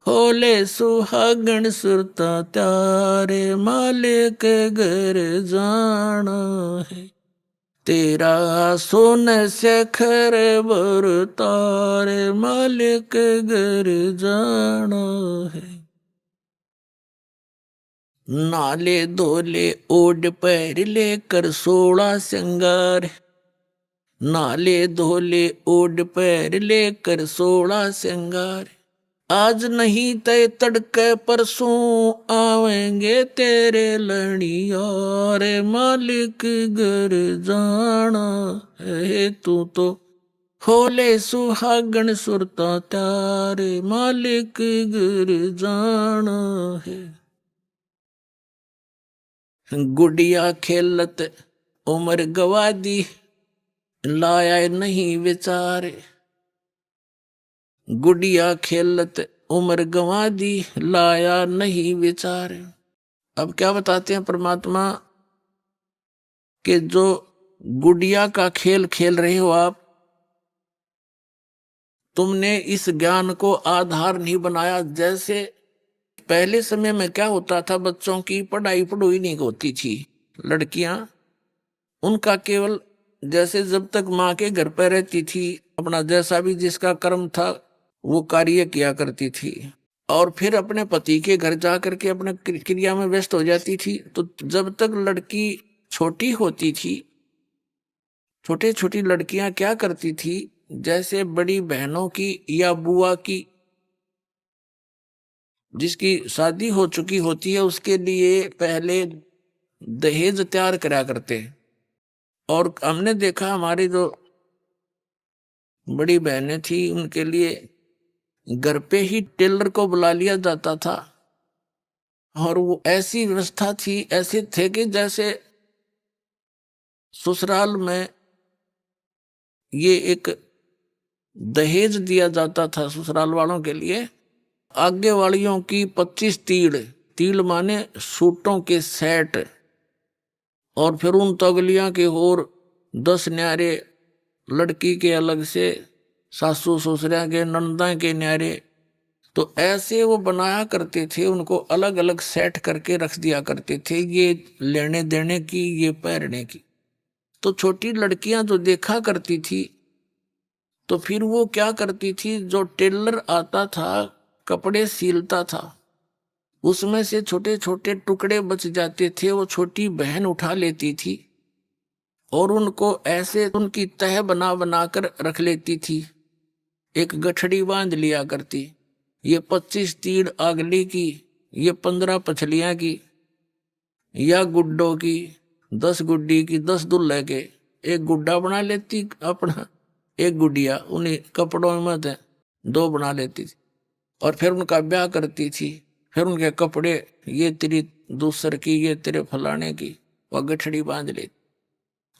होले सुहागन सुरता त्यारे, मालिक घर जाना है, तेरा सोन शेखर बरतार, मालिक घर जाना है। नाले धोले ओढ़ पैर लेकर 16 श्रृंगार, नाले धोले ओढ़ पैर लेकर 16 श्रृंगार। आज नहीं तय तड़के परसों आवेंगे तेरे लड़ियार, मालिक घर जाना है तू तो। होले सुहागन सुरता त्यारे, मालिक घर जाना है। गुड़िया खेलत उम्र गवा दी, लाया नहीं विचार। गुड़िया खेलत उम्र गवा दी, लाया नहीं विचार। अब क्या बताते हैं परमात्मा कि जो गुड़िया का खेल खेल रहे हो आप, तुमने इस ज्ञान को आधार नहीं बनाया। जैसे पहले समय में क्या होता था, बच्चों की पढ़ाई पढ़ोई नहीं होती थी, लड़कियां उनका केवल जैसे जब तक माँ के घर पर रहती थी, अपना जैसा भी जिसका कर्म था वो कार्य किया करती थी, और फिर अपने पति के घर जा करके अपने क्रिया में व्यस्त हो जाती थी। तो जब तक लड़की छोटी होती थी, छोटी छोटी लड़कियां क्या करती थी, जैसे बड़ी बहनों की या बुआ की जिसकी शादी हो चुकी होती है, उसके लिए पहले दहेज तैयार करा करते हैं। और हमने देखा हमारी जो बड़ी बहनें थी, उनके लिए घर पे ही टेलर को बुला लिया जाता था, और वो ऐसी व्यवस्था थी, ऐसे थे कि जैसे ससुराल में ये एक दहेज दिया जाता था ससुराल वालों के लिए। आगे वालियों की 25 तीड़, तीड़ माने सूटों के सेट, और फिर उन तगलियां के और 10 न्यारे, लड़की के अलग से, सासू ससुरिया के, नंदा के न्यारे। तो ऐसे वो बनाया करते थे, उनको अलग अलग सेट करके रख दिया करते थे, ये लेने देने की, ये पहनने की। तो छोटी लड़कियां जो देखा करती थी, तो फिर वो क्या करती थी, जो टेलर आता था कपड़े सीलता था, उसमें से छोटे छोटे टुकड़े बच जाते थे, वो छोटी बहन उठा लेती थी और उनको ऐसे उनकी तह बना बना कर रख लेती थी। एक गठड़ी बांध लिया करती, ये 25 तीड़ आगली की, ये 15 पछलियां की, या गुड्डों की, 10 गुड्डी की, 10 दुल्हे के। एक गुड्डा बना लेती अपना, एक गुडिया उन्हीं कपड़ों में थे, 2 बना लेती थी, और फिर उनका ब्याह करती थी। फिर उनके कपड़े, ये तेरी दूसर की, ये तेरे फलाने की, वह गठड़ी बांध लेती।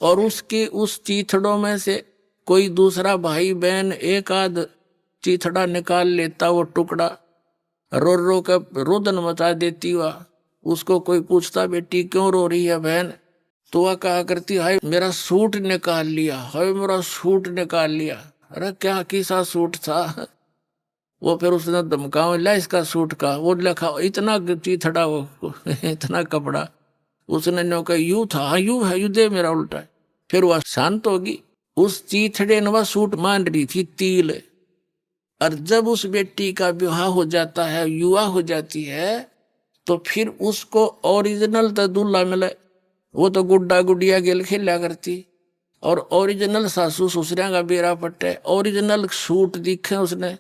और उसके उस चीथड़ों में से कोई दूसरा भाई बहन एक आध चीथड़ा निकाल लेता, वो टुकड़ा रो रो कर रोदन मचा देती। वह उसको कोई पूछता, बेटी क्यों रो रही है बहन, तो वह कहा करती, हाय मेरा सूट निकाल लिया, हाय मेरा सूट निकाल लिया। अरे क्या किसा सूट था, वो फिर उसने धमकाओ, ला इसका सूट का, वो लिखा इतना चीथड़ा, वो इतना कपड़ा। उसने नो कहा यूं था, हाँ यूं है, यू दे मेरा उल्टा। फिर वह शांत होगी, उस चीथड़े ने वह सूट मान रही थी तिल। और जब उस बेटी का विवाह हो जाता है, युवा हो जाती है, तो फिर उसको ओरिजिनल तो दूल्हा मिले। वो तो गुड्डा गुडिया गेल खेला करती, और ओरिजिनल सासू ससुरिया का बेरा पट्टे, ओरिजिनल सूट दिखे उसने।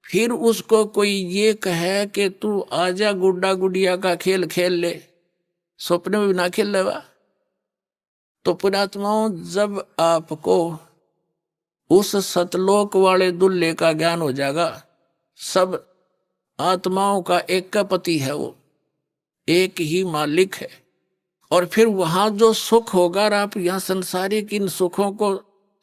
फिर उसको कोई ये कहे कि तू आजा गुड्डा गुडिया का खेल खेल ले, सपने में भी ना खेल लेवा। तो पुण्यात्माओं, जब आपको उस सतलोक वाले दुल्हे का ज्ञान हो जाएगा, सब आत्माओं का एक का पति है, वो एक ही मालिक है। और फिर वहां जो सुख होगा, और आप यहाँ संसारिक इन सुखों को,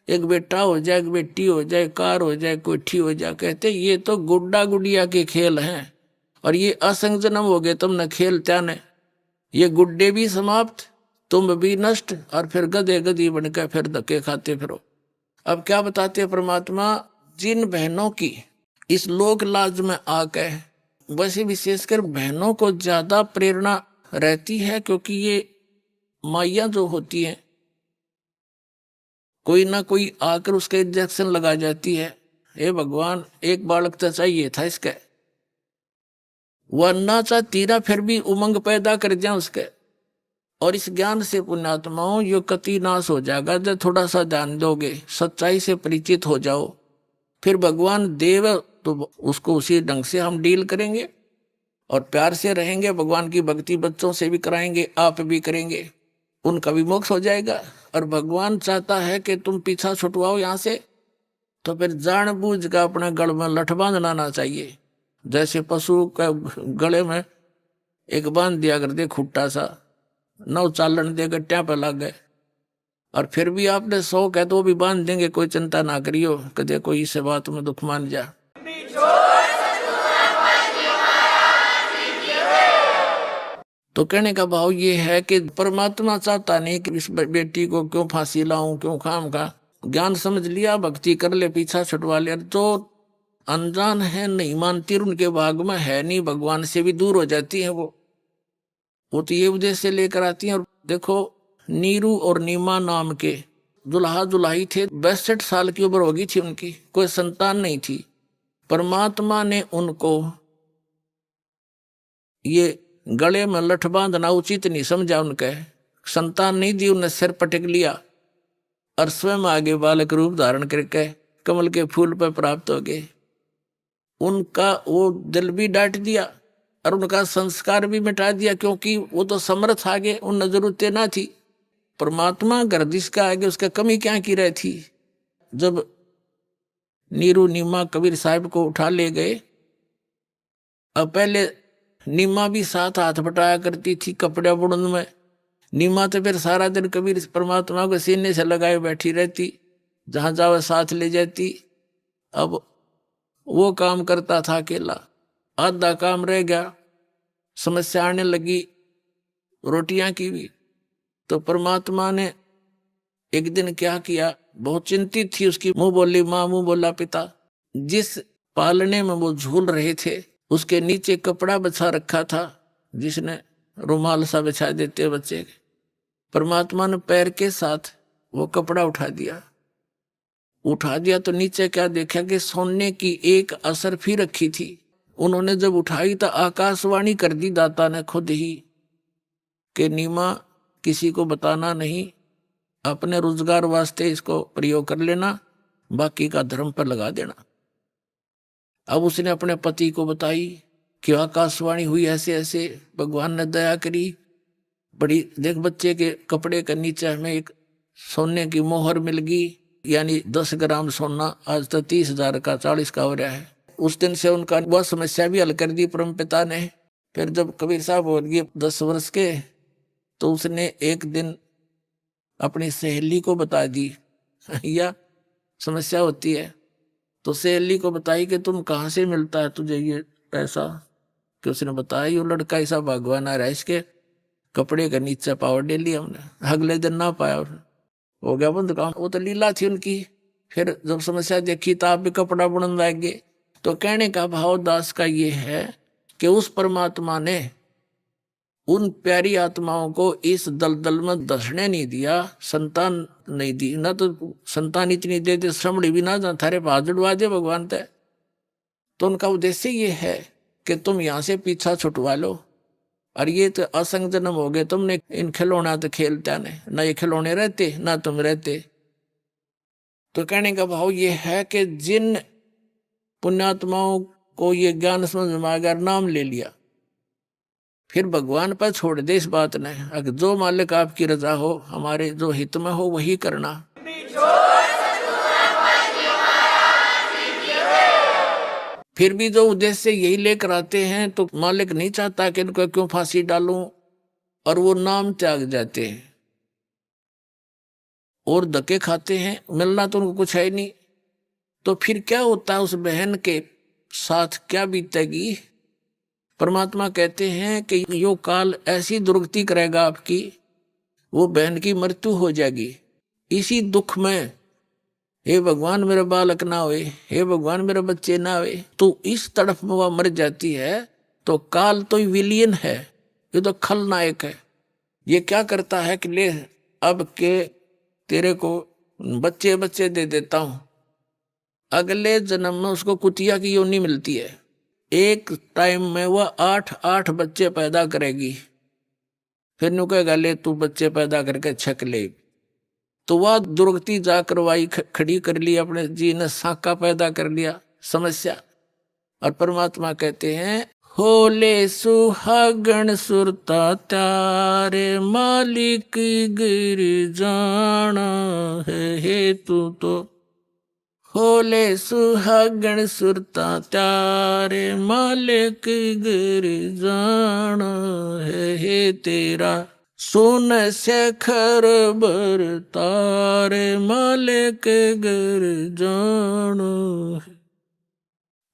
एक बेटा हो जाए, एक बेटी हो जाए, कार हो जाए, कोठी हो जाए, कहते ये तो गुड्डा गुडिया के खेल हैं। और ये असंग जन्म हो गए तुमने खेल त्याने, ये गुड्डे भी समाप्त, तुम भी नष्ट, और फिर गधे गधी बनकर फिर धक्के खाते फिरो। अब क्या बताते परमात्मा, जिन बहनों की इस लोक लाज में आके, वैसे विशेषकर बहनों को ज्यादा प्रेरणा रहती है, क्योंकि ये माइया जो होती है, कोई ना कोई आकर उसके इंजेक्शन लगा जाती है। हे भगवान, एक बालक तो चाहिए था इसके, वरना चाहती ना फिर भी उमंग पैदा कर जाए उसके। और इस ज्ञान से पुण्यात्माओं यो कति नाश हो जाएगा जब थोड़ा सा ध्यान दोगे, सच्चाई से परिचित हो जाओ। फिर भगवान देव तो उसको उसी ढंग से हम डील करेंगे, और प्यार से रहेंगे। भगवान की भक्ति बच्चों से भी कराएंगे, आप भी करेंगे, उनका भी मोक्ष हो जाएगा। और भगवान चाहता है कि तुम पीछा छुटवाओ यहाँ से, तो फिर जानबूझ का अपने गल में लठ बांधना ना चाहिए। जैसे पशु का गले में एक बांध दिया कर दे खुट्टा सा, नौ चालन दे गट्टिया पे लग गए, और फिर भी आपने शौक है तो वो भी बांध देंगे, कोई चिंता ना करियो, कदे कोई इस बात में दुख मान जा। तो कहने का भाव ये है कि परमात्मा चाहता नहीं कि इस बेटी को क्यों फांसी लाऊं, क्यों खाम का। ज्ञान समझ लिया, भक्ति कर ले, पीछा छुटवा लिया। जो अनजान है, नहीं मानती, उनके भाग में है नहीं, भगवान से भी दूर हो जाती है वो तो ये उद्देश्य लेकर आती हैं। और देखो, नीरू और नीमा नाम के दुल्हा दुल्हाई थे, 62 साल की उम्र होगी थी उनकी, कोई संतान नहीं थी। परमात्मा ने उनको ये गले में लठ बांधना उचित नहीं समझा, उनके संतान नहीं दी, उन्हें सिर पटक लिया, और स्वयं आगे बालक रूप धारण करके कमल के फूल पर प्राप्त हो गए। उनका वो दिल भी डांट दिया, और उनका संस्कार भी मिटा दिया, क्योंकि वो तो समर्थ आगे, उन जरूरतें ना थी। परमात्मा गर्दिश का आगे उसका कमी क्या की रही थी। जब नीरू नीमा कबीर साहब को उठा ले गए, अब पहले नीमा भी साथ हाथ बटाया करती थी कपड़े बुड़न में। नीमा तो फिर सारा दिन कबीर परमात्मा को सीने से लगाए बैठी रहती, जहां जावे साथ ले जाती। अब वो काम करता था अकेला, आधा काम रह गया, समस्या आने लगी रोटियां की भी। तो परमात्मा ने एक दिन क्या किया, बहुत चिंतित थी उसकी मुंह बोली माँ, मुंह बोला पिता। जिस पालने में वो झूल रहे थे उसके नीचे कपड़ा बिछा रखा था, जिसने रुमाल सा बिछा देते बच्चे के। परमात्मा ने पैर के साथ वो कपड़ा उठा दिया तो नीचे क्या देखा कि सोने की एक असरफी रखी थी। उन्होंने जब उठाई तो आकाशवाणी कर दी दाता ने खुद ही कि नीमा, किसी को बताना नहीं, अपने रोजगार वास्ते इसको प्रयोग कर लेना, बाकी का धर्म पर लगा देना। अब उसने अपने पति को बताई कि आकाशवाणी हुई ऐसे ऐसे, भगवान ने दया करी, बड़ी देख बच्चे के कपड़े के नीचे हमें एक सोने की मोहर मिल गई, यानी 10 ग्राम सोना, आज तो 30,000 का 40 का हो रहा है। उस दिन से उनका वह समस्या भी हल कर दी परम पिता ने। फिर जब कबीर साहब हो गए 10 वर्ष के, तो उसने एक दिन अपनी सहेली को बता दी या समस्या होती है, तो सहेली को बताई कि तुम कहाँ से मिलता है तुझे ये पैसा। कि उसने बताया ये लड़का ऐसा भगवान आ रहा है, इसके कपड़े का नीचे पावर दे लिया हमने, अगले दिन ना पाया, हो गया बंद काम। वो तो लीला थी उनकी। फिर जब समस्या देखी तो आप भी कपड़ा बुनने लग गए। तो कहने का भाव दास का ये है कि उस परमात्मा ने उन प्यारी आत्माओं को इस दलदल में धसने नहीं दिया, संतान नहीं दी। ना तो संतान इतनी दे दे श्रमणी भी ना जा थारे पास जुड़वा दे भगवान ते। तो उनका उद्देश्य ये है कि तुम यहां से पीछा छुटवा लो, और ये तो असंग जन्म हो गए, तुमने इन खिलौना तो खेलता नहीं, ना ये खिलौने रहते ना तुम रहते। तो कहने का भाव ये है कि जिन पुण्यात्माओं को ये ज्ञान समझ में अगर नाम ले लिया, फिर भगवान पर छोड़ दे इस बात ने। अगर जो मालिक आपकी रजा हो, हमारे जो हित में हो वही करना। फिर भी जो उद्देश्य यही लेकर आते हैं, तो मालिक नहीं चाहता कि इनको क्यों फांसी डालूं, और वो नाम त्याग जाते हैं और धक्के खाते हैं। मिलना तो उनको कुछ है ही नहीं। तो फिर क्या होता है, उस बहन के साथ क्या बीतेगी। परमात्मा कहते हैं कि यो काल ऐसी दुर्गति करेगा आपकी, वो बहन की मृत्यु हो जाएगी इसी दुख में। हे भगवान मेरा बालक ना होए, हे भगवान मेरे बच्चे ना होए, तो इस तड़फ में वह मर जाती है। तो काल तो विलियन है, ये तो खलनायक है। ये क्या करता है कि ले अब के तेरे को बच्चे बच्चे दे देता हूं, अगले जन्म में उसको कुतिया की योनि मिलती है। एक टाइम में वह 8 बच्चे पैदा करेगी, फिर नु कहेगा ले तू बच्चे पैदा करके छक ले। तो वह दुर्गति जाकर वाई खड़ी कर ली, अपने जी ने साका पैदा कर लिया समस्या। और परमात्मा कहते हैं होले सुहागण सुरता त्यारे मालिक गिर जाना है हेतु। तो होले सुहागण सुरता त्यारे मालिक गिर जाना है तेरा। सुन शेखर बर तारे मालिक गिर जाना।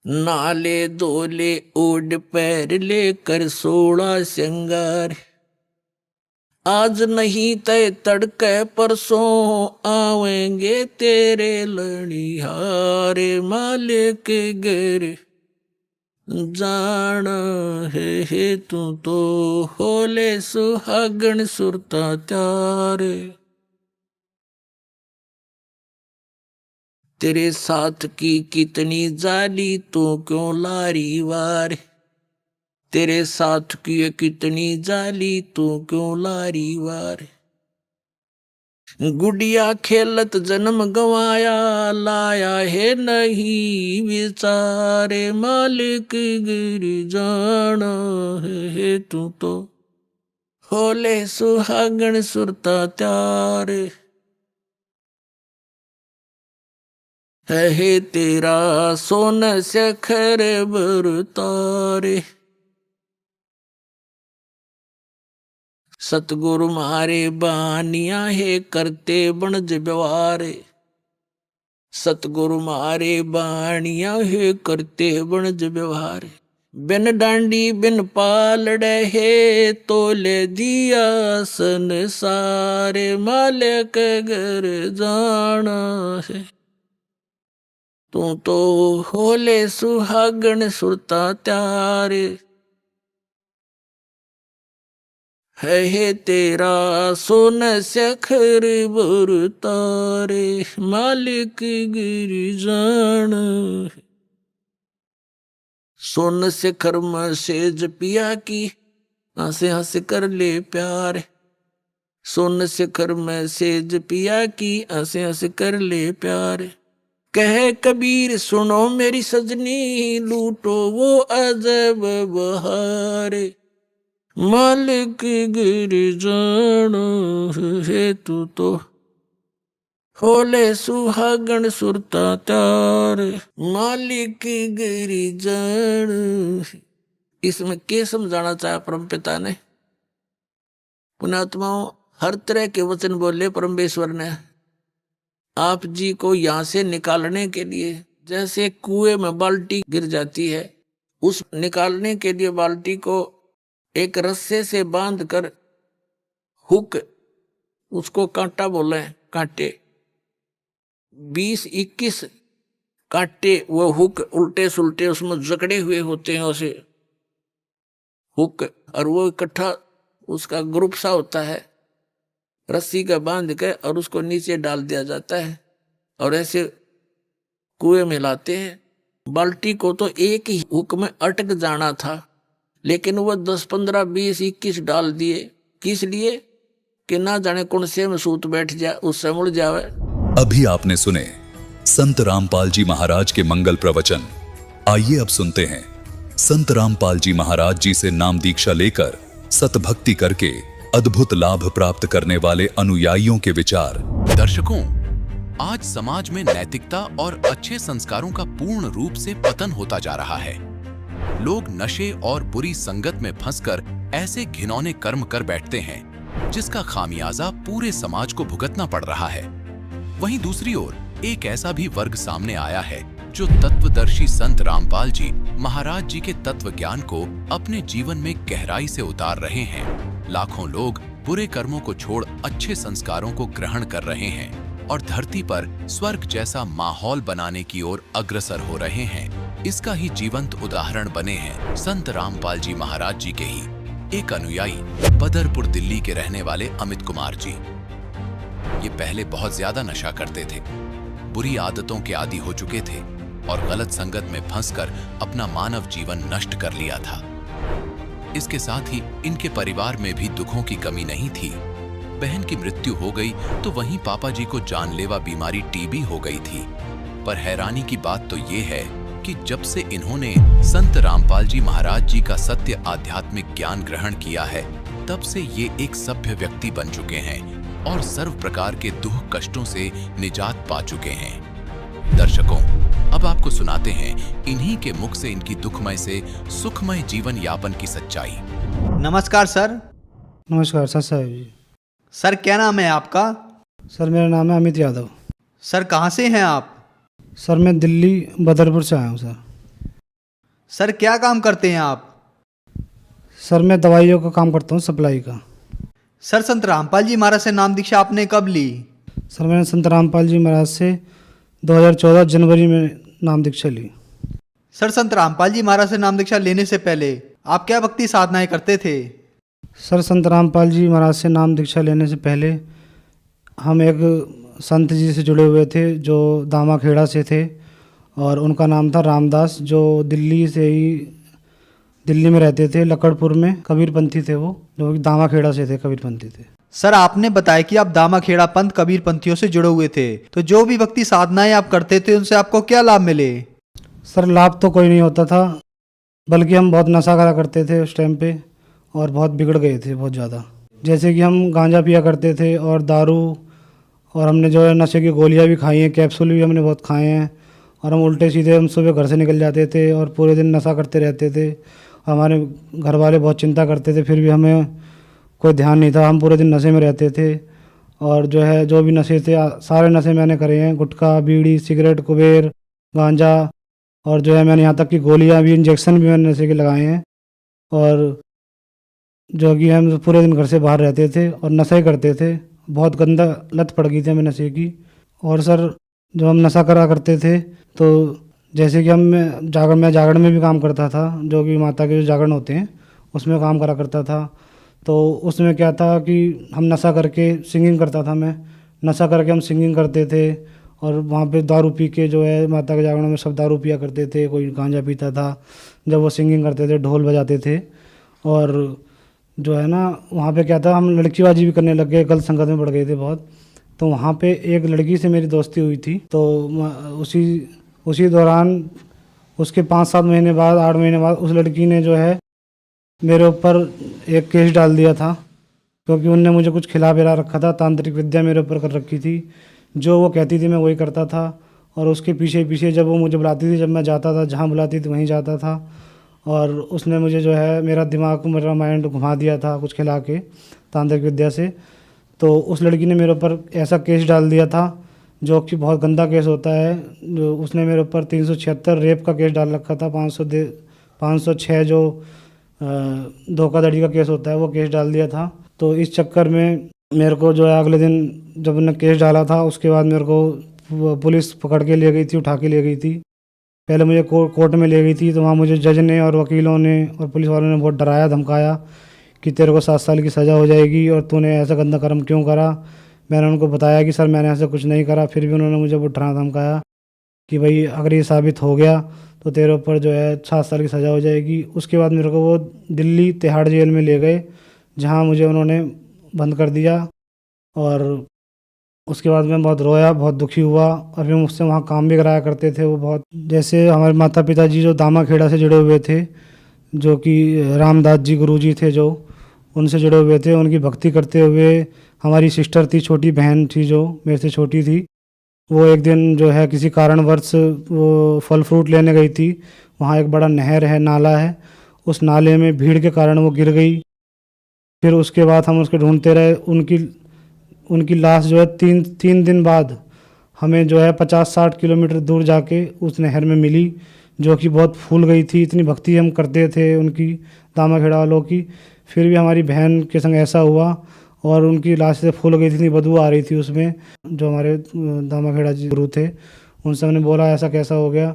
नाले दोले ओड पैर लेकर 16 श्रृंगार, आज नहीं तय तड़के परसों आवेंगे तेरे लड़िहारे मालिक गिर जाना है तू। तो होले सुहागण सुरता त्यारे, तेरे साथ की कितनी जाली तू क्यों लारी वार। तेरे साथ की कितनी जाली तू क्यों लारी वार। गुड़िया खेलत जन्म गवाया लाया है नहीं विचारे मालिक गिर जाना है तू। तो होले सुहागण सुरता त्यारे है तेरा। सोन शेखर बर तारे, सतगुरु मारे बानिया है करते बनज व्यवहार। सतगुरु मारे बानिया है करते बनज व्यवहार। बिन डांडी बिन पालड़े है तोले दिया संसारे मालिक घर जाना है। तू तो होले सुहागण सुरता त्यारे है तेरा। सोन शेखर बर तारे मालिक गिर जाना। सोन शेखर में सेज पिया की हंसे हंस कर ले प्यार। सोन शेखर में सेज पिया की हंसे हंस कर ले प्यार। कह कबीर सुनो मेरी सजनी लूटो वो अजब बहार मालिक गिर जाना है तू। तो होले सुहागण सुरता त्यारे मालिक गिर जाना। इसमें क्या समझाना चाहा परम पिता ने। पुण्यात्माओं, हर तरह के वचन बोले परमेश्वर ने आप जी को यहां से निकालने के लिए। जैसे कुएं में बाल्टी गिर जाती है, उस निकालने के लिए बाल्टी को एक रस्से से बांध कर हुक, उसको कांटा बोले कांटे, 20-21 कांटे वो हुक उल्टे सुलटे उसमें जकड़े हुए होते हैं उसे हुक, और वो इकट्ठा उसका ग्रुप सा होता है, रस्सी का बांध के और उसको नीचे डाल दिया जाता है और ऐसे कुएं में लाते हैं। बाल्टी को तो एक ही हुक में अटक जाना था, लेकिन वो 10, 15, 20, 21 डाल दिए। किस लिए? कि ना जाने कौन से में सूत बैठ जाए, उससे मुड़ जावे। अभी आपने सुने संत रामपाल जी महाराज के मंगल प्रवचन। आइए अब सुनते हैं संत रामपाल जी महाराज जी से नाम दीक्षा लेकर सतभक्ति करके अद्भुत लाभ प्राप्त करने वाले अनुयायियों के विचार। दर्शकों, आज समाज में नैतिकता और अच्छे संस्कारों का पूर्ण रूप से पतन होता जा रहा है। लोग नशे और बुरी संगत में फंसकर ऐसे घिनौने कर्म कर बैठते हैं जिसका खामियाजा पूरे समाज को भुगतना पड़ रहा है। वहीं दूसरी ओर एक ऐसा भी वर्ग सामने आया है जो तत्वदर्शी संत रामपाल जी महाराज जी के तत्व ज्ञान को अपने जीवन में गहराई से उतार रहे हैं। लाखों लोग बुरे कर्मों को छोड़ अच्छे संस्कारों को ग्रहण कर रहे हैं और धरती पर स्वर्ग जैसा माहौल बनाने की ओर अग्रसर हो रहे हैं। इसका ही जीवंत उदाहरण बने हैं संत रामपाल जी महाराज जी के ही एक अनुयायी बदरपुर दिल्ली के रहने वाले अमित कुमार जी। ये पहले बहुत ज्यादा नशा करते थे, बुरी आदतों के आदी हो चुके थे और गलत संगत में फंसकर अपना मानव जीवन नष्ट कर लिया था। इसके साथ ही इनके परिवार में भी दुखों की कमी नहीं थी। बहन की मृत्यु हो गई तो वहीं पापा जी को जानलेवा बीमारी टीबी हो गई थी। पर हैरानी की बात तो ये है कि जब से इन्होंने संत रामपाल जी महाराज जी का सत्य आध्यात्मिक ज्ञान ग्रहण किया है, तब से ये एक सभ्य व्यक्ति बन चुके हैं और सर्व प्रकार के दुख कष्टों से निजात पा चुके हैं। दर्शकों, अब आपको सुनाते हैं इन्हीं के मुख से इनकी दुखमय से सुखमय जीवन यापन की सच्चाई। नमस्कार सर। नमस्कार सर साहब जी। सर क्या नाम है आपका? सर मेरा नाम है अमित यादव। सर कहाँ से हैं आप? सर मैं दिल्ली बदरपुर से आया हूँ सर। सर क्या काम करते हैं आप? सर मैं दवाइयों का काम करता हूँ, सप्लाई का। सर संत रामपाल जी महाराज से नाम दीक्षा आपने कब ली? सर मैंने संत रामपाल जी महाराज से 2014 जनवरी में नाम दीक्षा ली। सर संत रामपाल जी महाराज से नाम दीक्षा लेने से पहले आप क्या भक्ति साधनाएं करते थे? सर संत रामपाल जी महाराज से नाम दीक्षा लेने से पहले हम एक संत जी से जुड़े हुए थे जो दामाखेड़ा से थे और उनका नाम था रामदास, जो दिल्ली से ही दिल्ली में रहते थे, लकड़पुर में। कबीरपंथी थे वो, जो कि दामाखेड़ा से थे, कबीरपंथी थे। सर आपने बताया कि आप दामाखेड़ा पंथ कबीरपंथियों से जुड़े हुए थे, तो जो भी भक्ति साधनाएं आप करते थे उनसे आपको क्या लाभ मिले? सर लाभ तो कोई नहीं होता था, बल्कि हम बहुत नशा करा करते थे उस टाइम पे और बहुत बिगड़ गए थे बहुत ज़्यादा। जैसे कि हम गांजा पिया करते थे और दारू, और हमने जो है नशे की गोलियां भी खाई हैं, कैप्सूल भी हमने बहुत खाए हैं। और हम उल्टे सीधे हम सुबह घर से निकल जाते थे और पूरे दिन नशा करते रहते थे। हमारे घर वाले बहुत चिंता करते थे, फिर भी हमें कोई ध्यान नहीं था, हम पूरे दिन नशे में रहते थे। और जो है जो भी नशे थे सारे नशे मैंने करे हैं, गुटखा, बीड़ी, सिगरेट, कुबेर, गांजा, और जो है मैंने यहाँ तक कि गोलियाँ भी, इंजेक्शन भी मैंने नशे के लगाए हैं। और जो कि हम पूरे दिन घर से बाहर रहते थे और नशे करते थे, बहुत गंदा लत पड़ गई थी हमें नशे की। और सर जब हम नशा करा करते थे तो जैसे कि मैं जागरण में भी काम करता था, जो कि माता के जो जागरण होते हैं उसमें काम करा करता था। तो उसमें क्या था कि हम नशा करके सिंगिंग करता था, मैं नशा करके हम सिंगिंग करते थे और वहाँ पे दारू पी के जो है माता के जागरण में सब दारू पिया करते थे, कोई गांजा पीता था जब वो सिंगिंग करते थे, ढोल बजाते थे। और जो है ना वहाँ पे क्या था, हम लड़कीबाजी भी करने लग गए, गलत संगत में पड़ गए थे बहुत। तो वहाँ पे एक लड़की से मेरी दोस्ती हुई थी, तो उसी दौरान उसके 5-7 महीने बाद, 8 महीने बाद उस लड़की ने जो है मेरे ऊपर एक केस डाल दिया था, क्योंकि उनने मुझे कुछ खिला पिला रखा था, तांत्रिक विद्या मेरे ऊपर कर रखी थी। जो वो कहती थी मैं वही करता था और उसके पीछे पीछे जब वो मुझे बुलाती थी, जब मैं जाता था, जहाँ बुलाती थी वहीं जाता था। और उसने मुझे जो है मेरा दिमाग को, मेरा माइंड घुमा दिया था कुछ खिला के तांत्रिक विद्या से। तो उस लड़की ने मेरे ऊपर ऐसा केस डाल दिया था जो कि बहुत गंदा केस होता है। जो उसने मेरे ऊपर 376 रेप का केस डाल रखा था, 506 जो धोखाधड़ी का केस होता है वो केस डाल दिया था। तो इस चक्कर में मेरे को जो है अगले दिन जब उन्होंने केस डाला था उसके बाद मेरे को पुलिस पकड़ के ले गई थी, उठा के ले गई थी। पहले मुझे कोर्ट में ले गई थी, तो वहाँ मुझे जज ने और वकीलों ने और पुलिस वालों ने बहुत डराया धमकाया कि तेरे को 7 साल की सज़ा हो जाएगी और तूने ऐसा गंदा कर्म क्यों करा। मैंने उनको बताया कि सर मैंने ऐसा कुछ नहीं करा, फिर भी उन्होंने मुझे वो डरा धमकाया कि भाई अगर ये साबित हो गया तो तेरे ऊपर जो है 7 साल की सज़ा हो जाएगी। उसके बाद मेरे को वो दिल्ली तिहाड़ जेल में ले गए, जहाँ मुझे उन्होंने बंद कर दिया। और उसके बाद मैं बहुत रोया, बहुत दुखी हुआ। और फिर मुझसे वहाँ काम भी कराया करते थे वो बहुत, जैसे हमारे माता पिता जी जो दामाखेड़ा से जुड़े हुए थे, जो कि रामदास जी गुरु जी थे, जो उनसे जुड़े हुए थे, उनकी भक्ति करते हुए हमारी सिस्टर थी, छोटी बहन थी जो मेरे से छोटी थी, वो एक दिन जो है किसी कारणवश वो फल फ्रूट लेने गई थी। वहाँ एक बड़ा नहर है, नाला है, उस नाले में भीड़ के कारण वो गिर गई। फिर उसके बाद हम उसको ढूंढते रहे। उनकी लाश जो है तीन दिन बाद हमें जो है 50-60 किलोमीटर दूर जाके उस नहर में मिली, जो कि बहुत फूल गई थी। इतनी भक्ति हम करते थे उनकी, दामाखेड़ा वालों की। फिर भी हमारी बहन के संग ऐसा हुआ और उनकी लाश से फूल गई थी, इतनी बदबू आ रही थी उसमें। जो हमारे दामाखेड़ा जी गुरु थे, उनसे हमने बोला ऐसा कैसा हो गया,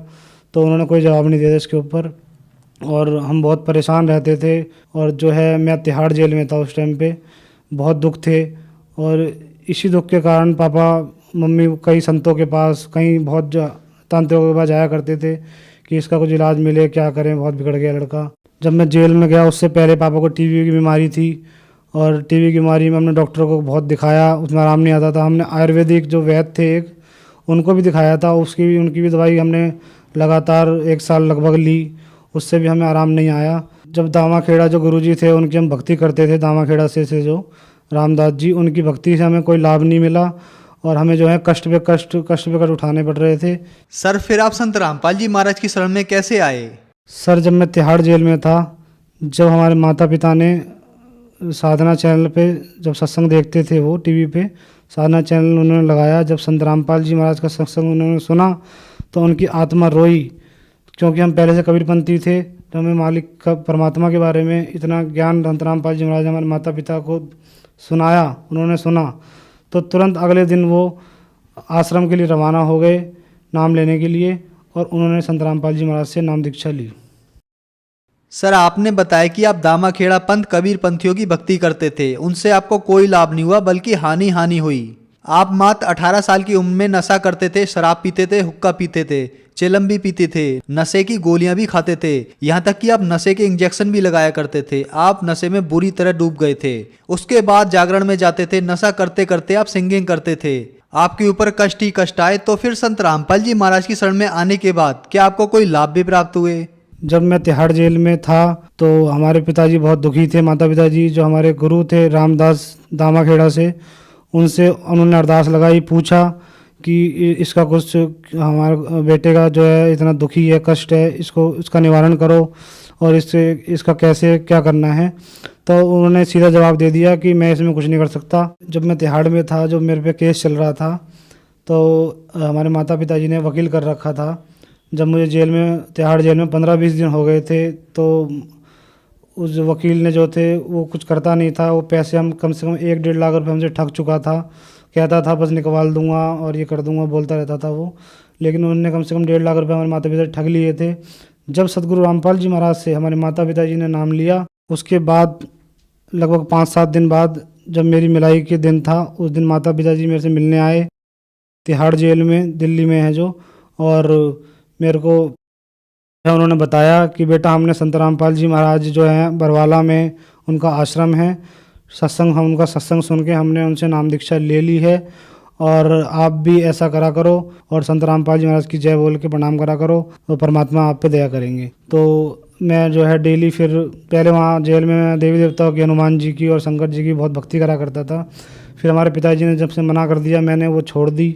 तो उन्होंने कोई जवाब नहीं दिया इसके ऊपर। और हम बहुत परेशान रहते थे। और जो है मैं तिहाड़ जेल में था उस टाइम पे, बहुत दुख थे। और इसी दुख के कारण पापा मम्मी कई संतों के पास, कहीं बहुत तांत्रिकों के पास जाया करते थे कि इसका कुछ इलाज मिले, क्या करें, बहुत बिगड़ गया लड़का। जब मैं जेल में गया उससे पहले पापा को टीबी की बीमारी थी, और टीबी की बीमारी में हमने डॉक्टरों को बहुत दिखाया, उसमें आराम नहीं आता था। हमने आयुर्वेदिक जो वैद्य थे एक, उनको भी दिखाया था, उनकी भी दवाई हमने लगातार 1 साल लगभग ली, उससे भी हमें आराम नहीं आया। जब दामाखेड़ा जो गुरुजी थे उनकी हम भक्ति करते थे, दामाखेड़ा से जो रामदास जी, उनकी भक्ति से हमें कोई लाभ नहीं मिला और हमें जो है कष्ट पे कष्ट उठाने पड़ रहे थे। सर फिर आप संत रामपाल जी महाराज की शरण में कैसे आए? सर जब मैं तिहाड़ जेल में था, जब हमारे माता पिता ने साधना चैनल पे जब सत्संग देखते थे, वो टीवी पे साधना चैनल उन्होंने लगाया, जब संत रामपाल जी महाराज का सत्संग उन्होंने सुना तो उनकी आत्मा रोई। क्योंकि हम पहले से कबीरपंथी थे, तो हमें मालिक का, परमात्मा के बारे में इतना ज्ञान संत रामपाल जी महाराज हमारे माता पिता को सुनाया, उन्होंने सुना, तो तुरंत अगले दिन वो आश्रम के लिए रवाना हो गए नाम लेने के लिए, और उन्होंने संत रामपाल जी महाराज से नाम दीक्षा ली। सर आपने बताया कि आप दामाखेड़ा पंथ कबीर पंथियों की भक्ति करते थे, उनसे आपको कोई लाभ नहीं हुआ बल्कि हानि हुई। आप मात्र 18 साल की उम्र में नशा करते थे, शराब पीते थे, हुक्का पीते थे, चिलम भी पीते थे, नशे की गोलियां भी खाते थे, यहाँ तक कि आप नशे के इंजेक्शन भी लगाया करते थे। आप नशे में बुरी तरह डूब गए थे। उसके बाद जागरण में जाते थे, नशा करते करते आप सिंगिंग करते थे। आपके ऊपर कष्ट ही कष्ट आए। तो फिर संत रामपाल जी महाराज की शरण में आने के बाद क्या आपको कोई लाभ भी प्राप्त हुए? जब मैं तिहाड़ जेल में था तो हमारे पिताजी बहुत दुखी थे। माता पिताजी जो हमारे गुरु थे रामदास दामाखेड़ा से, उनसे उन्होंने अरदास लगाई, पूछा कि इसका कुछ, हमारे बेटे का जो है इतना दुखी है, कष्ट है, इसका निवारण करो और इसका कैसे क्या करना है। तो उन्होंने सीधा जवाब दे दिया कि मैं इसमें कुछ नहीं कर सकता। जब मैं तिहाड़ में था, जो मेरे पे केस चल रहा था, तो हमारे माता पिताजी ने वकील कर रखा था। जब मुझे तिहाड़ जेल में 15-20 दिन हो गए थे, तो उस वकील ने जो थे वो कुछ करता नहीं था। वो पैसे हम कम से कम 1-1.5 लाख रुपए हमसे ठग चुका था। कहता था बस निकलवा दूंगा और ये कर दूंगा, बोलता रहता था वो। लेकिन उन्होंने कम से कम 1.5 लाख रुपए हमारे माता पिता ठग लिए थे। जब सदगुरु रामपाल जी महाराज से हमारे माता पिताजी ने नाम लिया, उसके बाद लगभग 5-7 दिन बाद जब मेरी मिलाई के दिन था, उस दिन माता पिताजी मेरे से मिलने आए, तिहाड़ जेल में, दिल्ली में है जो। और मेरे को उन्होंने बताया कि बेटा हमने संत रामपाल जी महाराज जो हैं बरवाला में, उनका आश्रम है, हम उनका सत्संग सुन के हमने उनसे नाम दीक्षा ले ली है, और आप भी ऐसा करा करो और संत रामपाल जी महाराज की जय बोल के प्रणाम करा करो, तो परमात्मा आप पे दया करेंगे। तो मैं जो है डेली, फिर पहले वहाँ जेल में देवी देवताओं की, हनुमान जी की और शंकर जी की बहुत भक्ति करा करता था। फिर हमारे पिताजी ने जब से मना कर दिया, मैंने वो छोड़ दी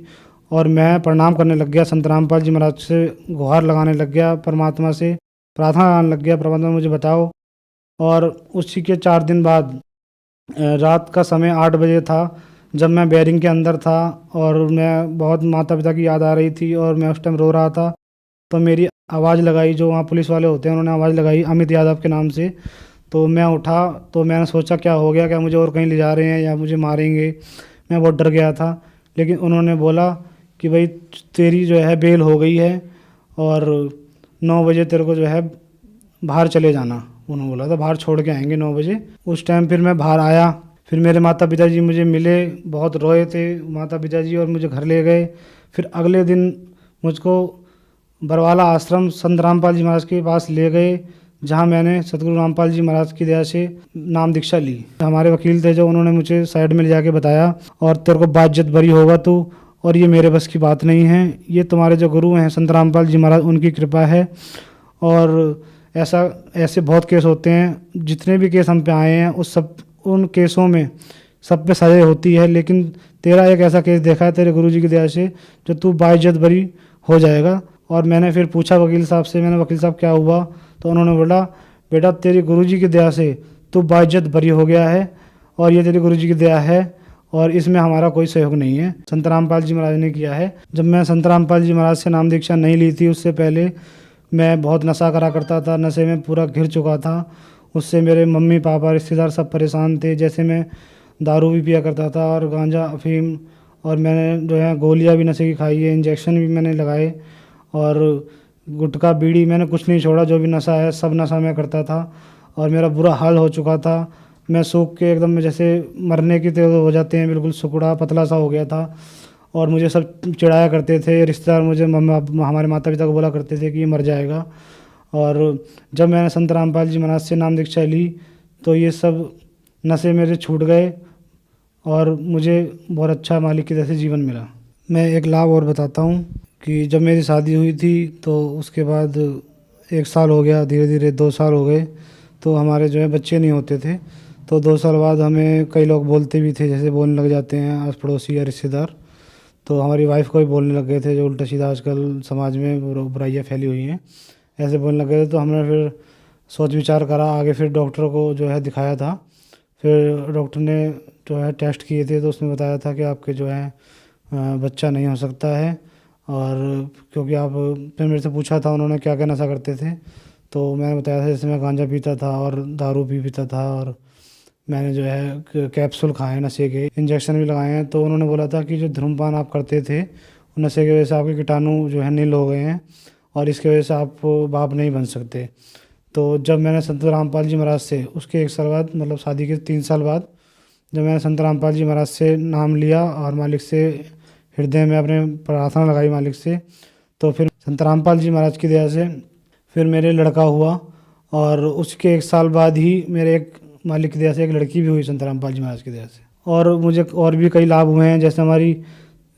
और मैं प्रणाम करने लग गया, संत रामपाल जी महाराज से गुहार लगाने लग गया, परमात्मा से प्रार्थना लगाने लग गया, परमात्मा मुझे बचाओ। और उसी के 4 दिन बाद रात का समय 8 बजे था, जब मैं बैरिंग के अंदर था और मैं बहुत माता पिता की याद आ रही थी और मैं उस टाइम रो रहा था, तो मेरी आवाज़ लगाई, जो वहाँ पुलिस वाले होते हैं उन्होंने आवाज़ लगाई अमित यादव के नाम से। तो मैं उठा, तो मैंने सोचा क्या हो गया, क्या मुझे और कहीं ले जा रहे हैं या मुझे मारेंगे। मैं बहुत डर गया था। लेकिन उन्होंने बोला कि भाई तेरी जो है बेल हो गई है और 9 बजे तेरे को जो है बाहर चले जाना, उन्होंने बोला था बाहर छोड़ के आएंगे 9 बजे। उस टाइम फिर मैं बाहर आया, फिर मेरे माता पिताजी मुझे मिले, बहुत रोए थे माता पिताजी और मुझे घर ले गए। फिर अगले दिन मुझको बरवाला आश्रम संत रामपाल जी महाराज के पास ले गए, जहाँ मैंने सतगुरु रामपाल जी महाराज की दया से नाम दीक्षा ली। हमारे वकील थे जो, उन्होंने मुझे साइड में ले जाके बताया और तेरे को बाज्यत बरी होगा तू, और ये मेरे बस की बात नहीं है, ये तुम्हारे जो गुरु हैं संत रामपाल जी महाराज उनकी कृपा है। और ऐसे बहुत केस होते हैं, जितने भी केस हम पे आए हैं उन केसों में सब पे सजा होती है, लेकिन तेरा एक ऐसा केस देखा है तेरे गुरुजी की दया से जो तू बाइज्जत बरी हो जाएगा। और मैंने फिर पूछा वकील साहब से, मैंने वकील साहब क्या हुआ, तो उन्होंने बोला बेटा तेरी गुरुजी की दया से तू बाइज्जत बरी हो गया है और ये तेरी गुरुजी की दया है और इसमें हमारा कोई सहयोग नहीं है, संत रामपाल जी महाराज ने किया है। जब मैं संत रामपाल जी महाराज से नाम दीक्षा नहीं ली थी, उससे पहले मैं बहुत नशा करा करता था, नशे में पूरा घिर चुका था। उससे मेरे मम्मी पापा रिश्तेदार सब परेशान थे। जैसे मैं दारू भी पिया करता था और गांजा अफीम, और मैंने जो है गोलियां भी नशे की खाई है, इंजेक्शन भी मैंने लगाए, और गुटखा बीड़ी मैंने कुछ नहीं छोड़ा, जो भी नशा है सब नशा मैं करता था और मेरा बुरा हाल हो चुका था। मैं सूख के एकदम जैसे मरने की तरह हो जाते हैं, बिल्कुल सुकुड़ा पतला सा हो गया था। और मुझे सब चिढ़ाया करते थे रिश्तेदार, मुझे हमारे माता पिता को बोला करते थे कि ये मर जाएगा। और जब मैंने संत रामपाल जी महाराज से नाम दीक्षा ली तो ये सब नशे मेरे छूट गए और मुझे बहुत अच्छा मालिक की तरह से जीवन मिला। मैं एक लाभ और बताता हूँ कि जब मेरी शादी हुई थी तो उसके बाद 1 साल हो गया, धीरे धीरे 2 साल हो गए, तो हमारे जो है बच्चे नहीं होते थे। तो 2 साल बाद हमें कई लोग बोलते भी थे, जैसे बोलने लग जाते हैं आस पड़ोसी या रिश्तेदार। तो हमारी वाइफ को भी बोलने लग गए थे, जो उल्टा सीधा आजकल समाज में बुराइयाँ फैली हुई हैं, ऐसे बोलने लग गए थे। तो हमने फिर सोच विचार करा, आगे फिर डॉक्टर को जो है दिखाया था। फिर डॉक्टर ने जो है टेस्ट किए थे तो उसने बताया था कि आपके जो है बच्चा नहीं हो सकता है। और क्योंकि आप फिर मेरे से पूछा था उन्होंने क्या क्या नशा करते थे, तो मैंने बताया था जैसे मैं गांजा पीता था और दारू भी पीता था, और मैंने जो है कैप्सूल खाए नशे के, इंजेक्शन भी लगाए हैं। तो उन्होंने बोला था कि जो धूम्रपान आप करते थे नशे की वजह से आपके कीटाणु जो है नील हो गए हैं और इसकी वजह से आप बाप नहीं बन सकते। तो जब मैंने संत रामपाल जी महाराज से उसके 1 साल बाद, मतलब शादी के 3 साल बाद, जब मैंने संत रामपाल जी महाराज से नाम लिया और मालिक से हृदय में अपने प्रार्थना लगाई मालिक से, तो फिर संत रामपाल जी महाराज की दया से फिर मेरे लड़का हुआ। और उसके 1 साल बाद ही मेरे एक मालिक की दया से एक लड़की भी हुई संत रामपाल जी महाराज की दया से। और मुझे और भी कई लाभ हुए हैं, जैसे हमारी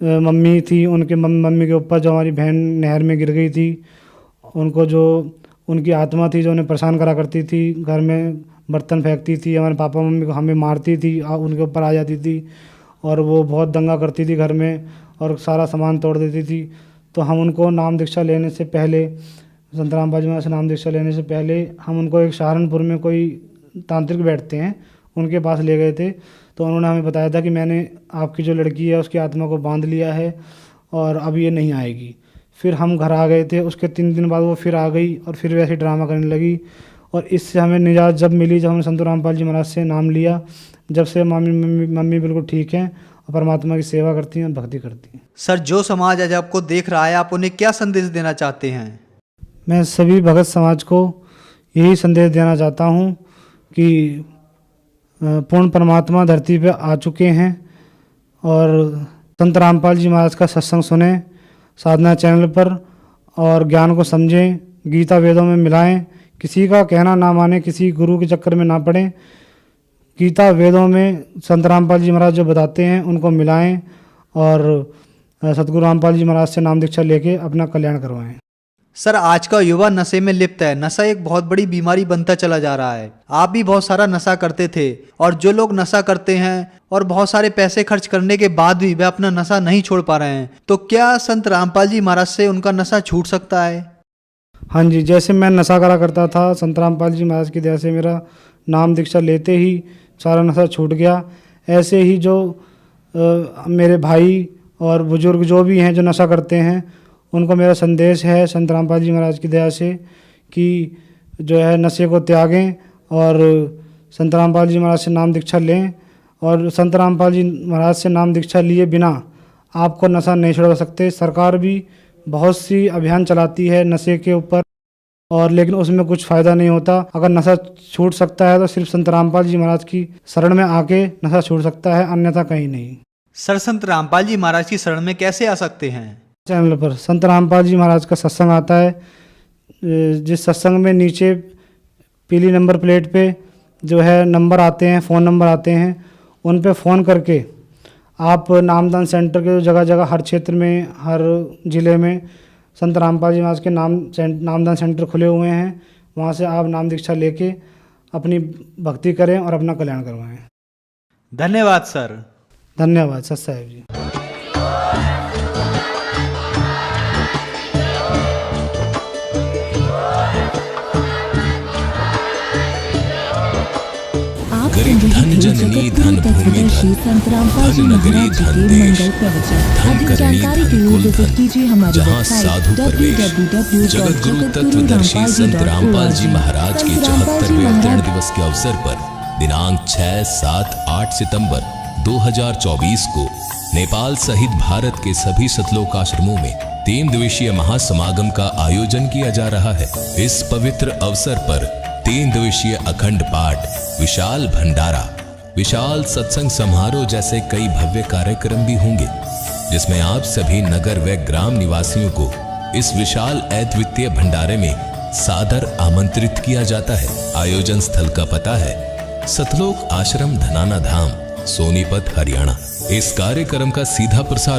मम्मी थी, उनके मम्मी के ऊपर जो हमारी बहन नहर में गिर गई थी, उनको जो उनकी आत्मा थी जो उन्हें परेशान करा करती थी, घर में बर्तन फेंकती थी, हमारे पापा मम्मी को हमें मारती थी, उनके ऊपर आ जाती थी और वो बहुत दंगा करती थी घर में और सारा सामान तोड़ देती थी। तो हम उनको नाम दीक्षा लेने से पहले, संत रामपाल जी महाराज से नाम दीक्षा लेने से पहले, हम उनको एक सहारनपुर में कोई तांत्रिक बैठते हैं उनके पास ले गए थे। तो उन्होंने हमें बताया था कि मैंने आपकी जो लड़की है उसकी आत्मा को बांध लिया है और अब ये नहीं आएगी। फिर हम घर आ गए थे, उसके 3 दिन बाद वो फिर आ गई और फिर वैसे ड्रामा करने लगी। और इससे हमें निजात जब मिली, जब हमने संत रामपाल जी महाराज से नाम लिया, जब से मम्मी बिल्कुल ठीक हैं और परमात्मा की सेवा करती हैं, भक्ति करती हैं। सर, जो समाज आज आपको देख रहा है, आप उन्हें क्या संदेश देना चाहते हैं? मैं सभी भगत समाज को यही संदेश देना चाहता हूँ कि पूर्ण परमात्मा धरती पे आ चुके हैं और संत रामपाल जी महाराज का सत्संग सुने साधना चैनल पर और ज्ञान को समझें, गीता वेदों में मिलाएं, किसी का कहना ना माने, किसी गुरु के चक्कर में ना पड़ें। गीता वेदों में संत रामपाल जी महाराज जो बताते हैं उनको मिलाएं और सतगुरु रामपाल जी महाराज से नाम दीक्षा लेके अपना कल्याण करवाएं। सर, आज का युवा नशे में लिप्त है। नशा एक बहुत बड़ी बीमारी बनता चला जा रहा है। आप भी बहुत सारा नशा करते थे और जो लोग नशा करते हैं और बहुत सारे पैसे खर्च करने के बाद भी वे अपना नशा नहीं छोड़ पा रहे हैं, तो क्या संत रामपाल जी महाराज से उनका नशा छूट सकता है? हाँ जी, जैसे मैं नशा करा करता था, संत रामपाल जी महाराज की दया से मेरा नाम दीक्षा लेते ही सारा नशा छूट गया। ऐसे ही जो मेरे भाई और बुजुर्ग जो भी हैं जो नशा करते हैं, उनको मेरा संदेश है संत रामपाल जी महाराज की दया से कि जो है नशे को त्यागें और संत रामपाल जी महाराज से नाम दीक्षा लें। और संत रामपाल जी महाराज से नाम दीक्षा लिए बिना आपको नशा नहीं छुड़वा सकते। सरकार भी बहुत सी अभियान चलाती है नशे के ऊपर। और लेकिन उसमें कुछ फ़ायदा नहीं होता। अगर नशा छूट सकता है तो सिर्फ संत रामपाल जी महाराज की शरण में आके नशा छूट सकता है, अन्यथा कहीं नहीं। सर संत रामपाल जी महाराज की शरण में कैसे आ सकते हैं? चैनल पर संत रामपाल जी महाराज का सत्संग आता है, जिस सत्संग में नीचे पीली नंबर प्लेट पे जो है नंबर आते हैं, फ़ोन नंबर आते हैं, उन पे फ़ोन करके आप नामदान सेंटर के जगह जगह हर क्षेत्र में, हर ज़िले में संत रामपाल जी महाराज के नामदान सेंटर खुले हुए हैं, वहाँ से आप नाम दीक्षा लेके अपनी भक्ति करें और अपना कल्याण करवाएं। धन्यवाद सर। धन्यवाद सत साहिब जी। गरीब धन जननी धन भूमि धन धन नगरी धन देश धन करणी धन कुल धन जहाँ साधु प्रवेश। जगत गुरु तत्वदर्शी संत रामपाल जी महाराज के 74वें अवतरण दिवस के अवसर पर दिनांक 6, 7, 8 सितंबर 2024 को नेपाल सहित भारत के सभी सतलोक आश्रमों में 3 दिवसीय महासमागम का आयोजन किया जा रहा है। इस पवित्र अवसर पर 3 दिवसीय अखंड पाठ, विशाल भंडारा, विशाल सत्संग समारोह जैसे कई भव्य कार्यक्रम भी होंगे, जिसमें आप सभी नगर व ग्राम निवासियों को इस विशाल अद्वितीय भंडारे में सादर आमंत्रित किया जाता है। आयोजन स्थल का पता है सतलोक आश्रम धनाना धाम, सोनीपत, हरियाणा। इस कार्यक्रम का सीधा प्रसारण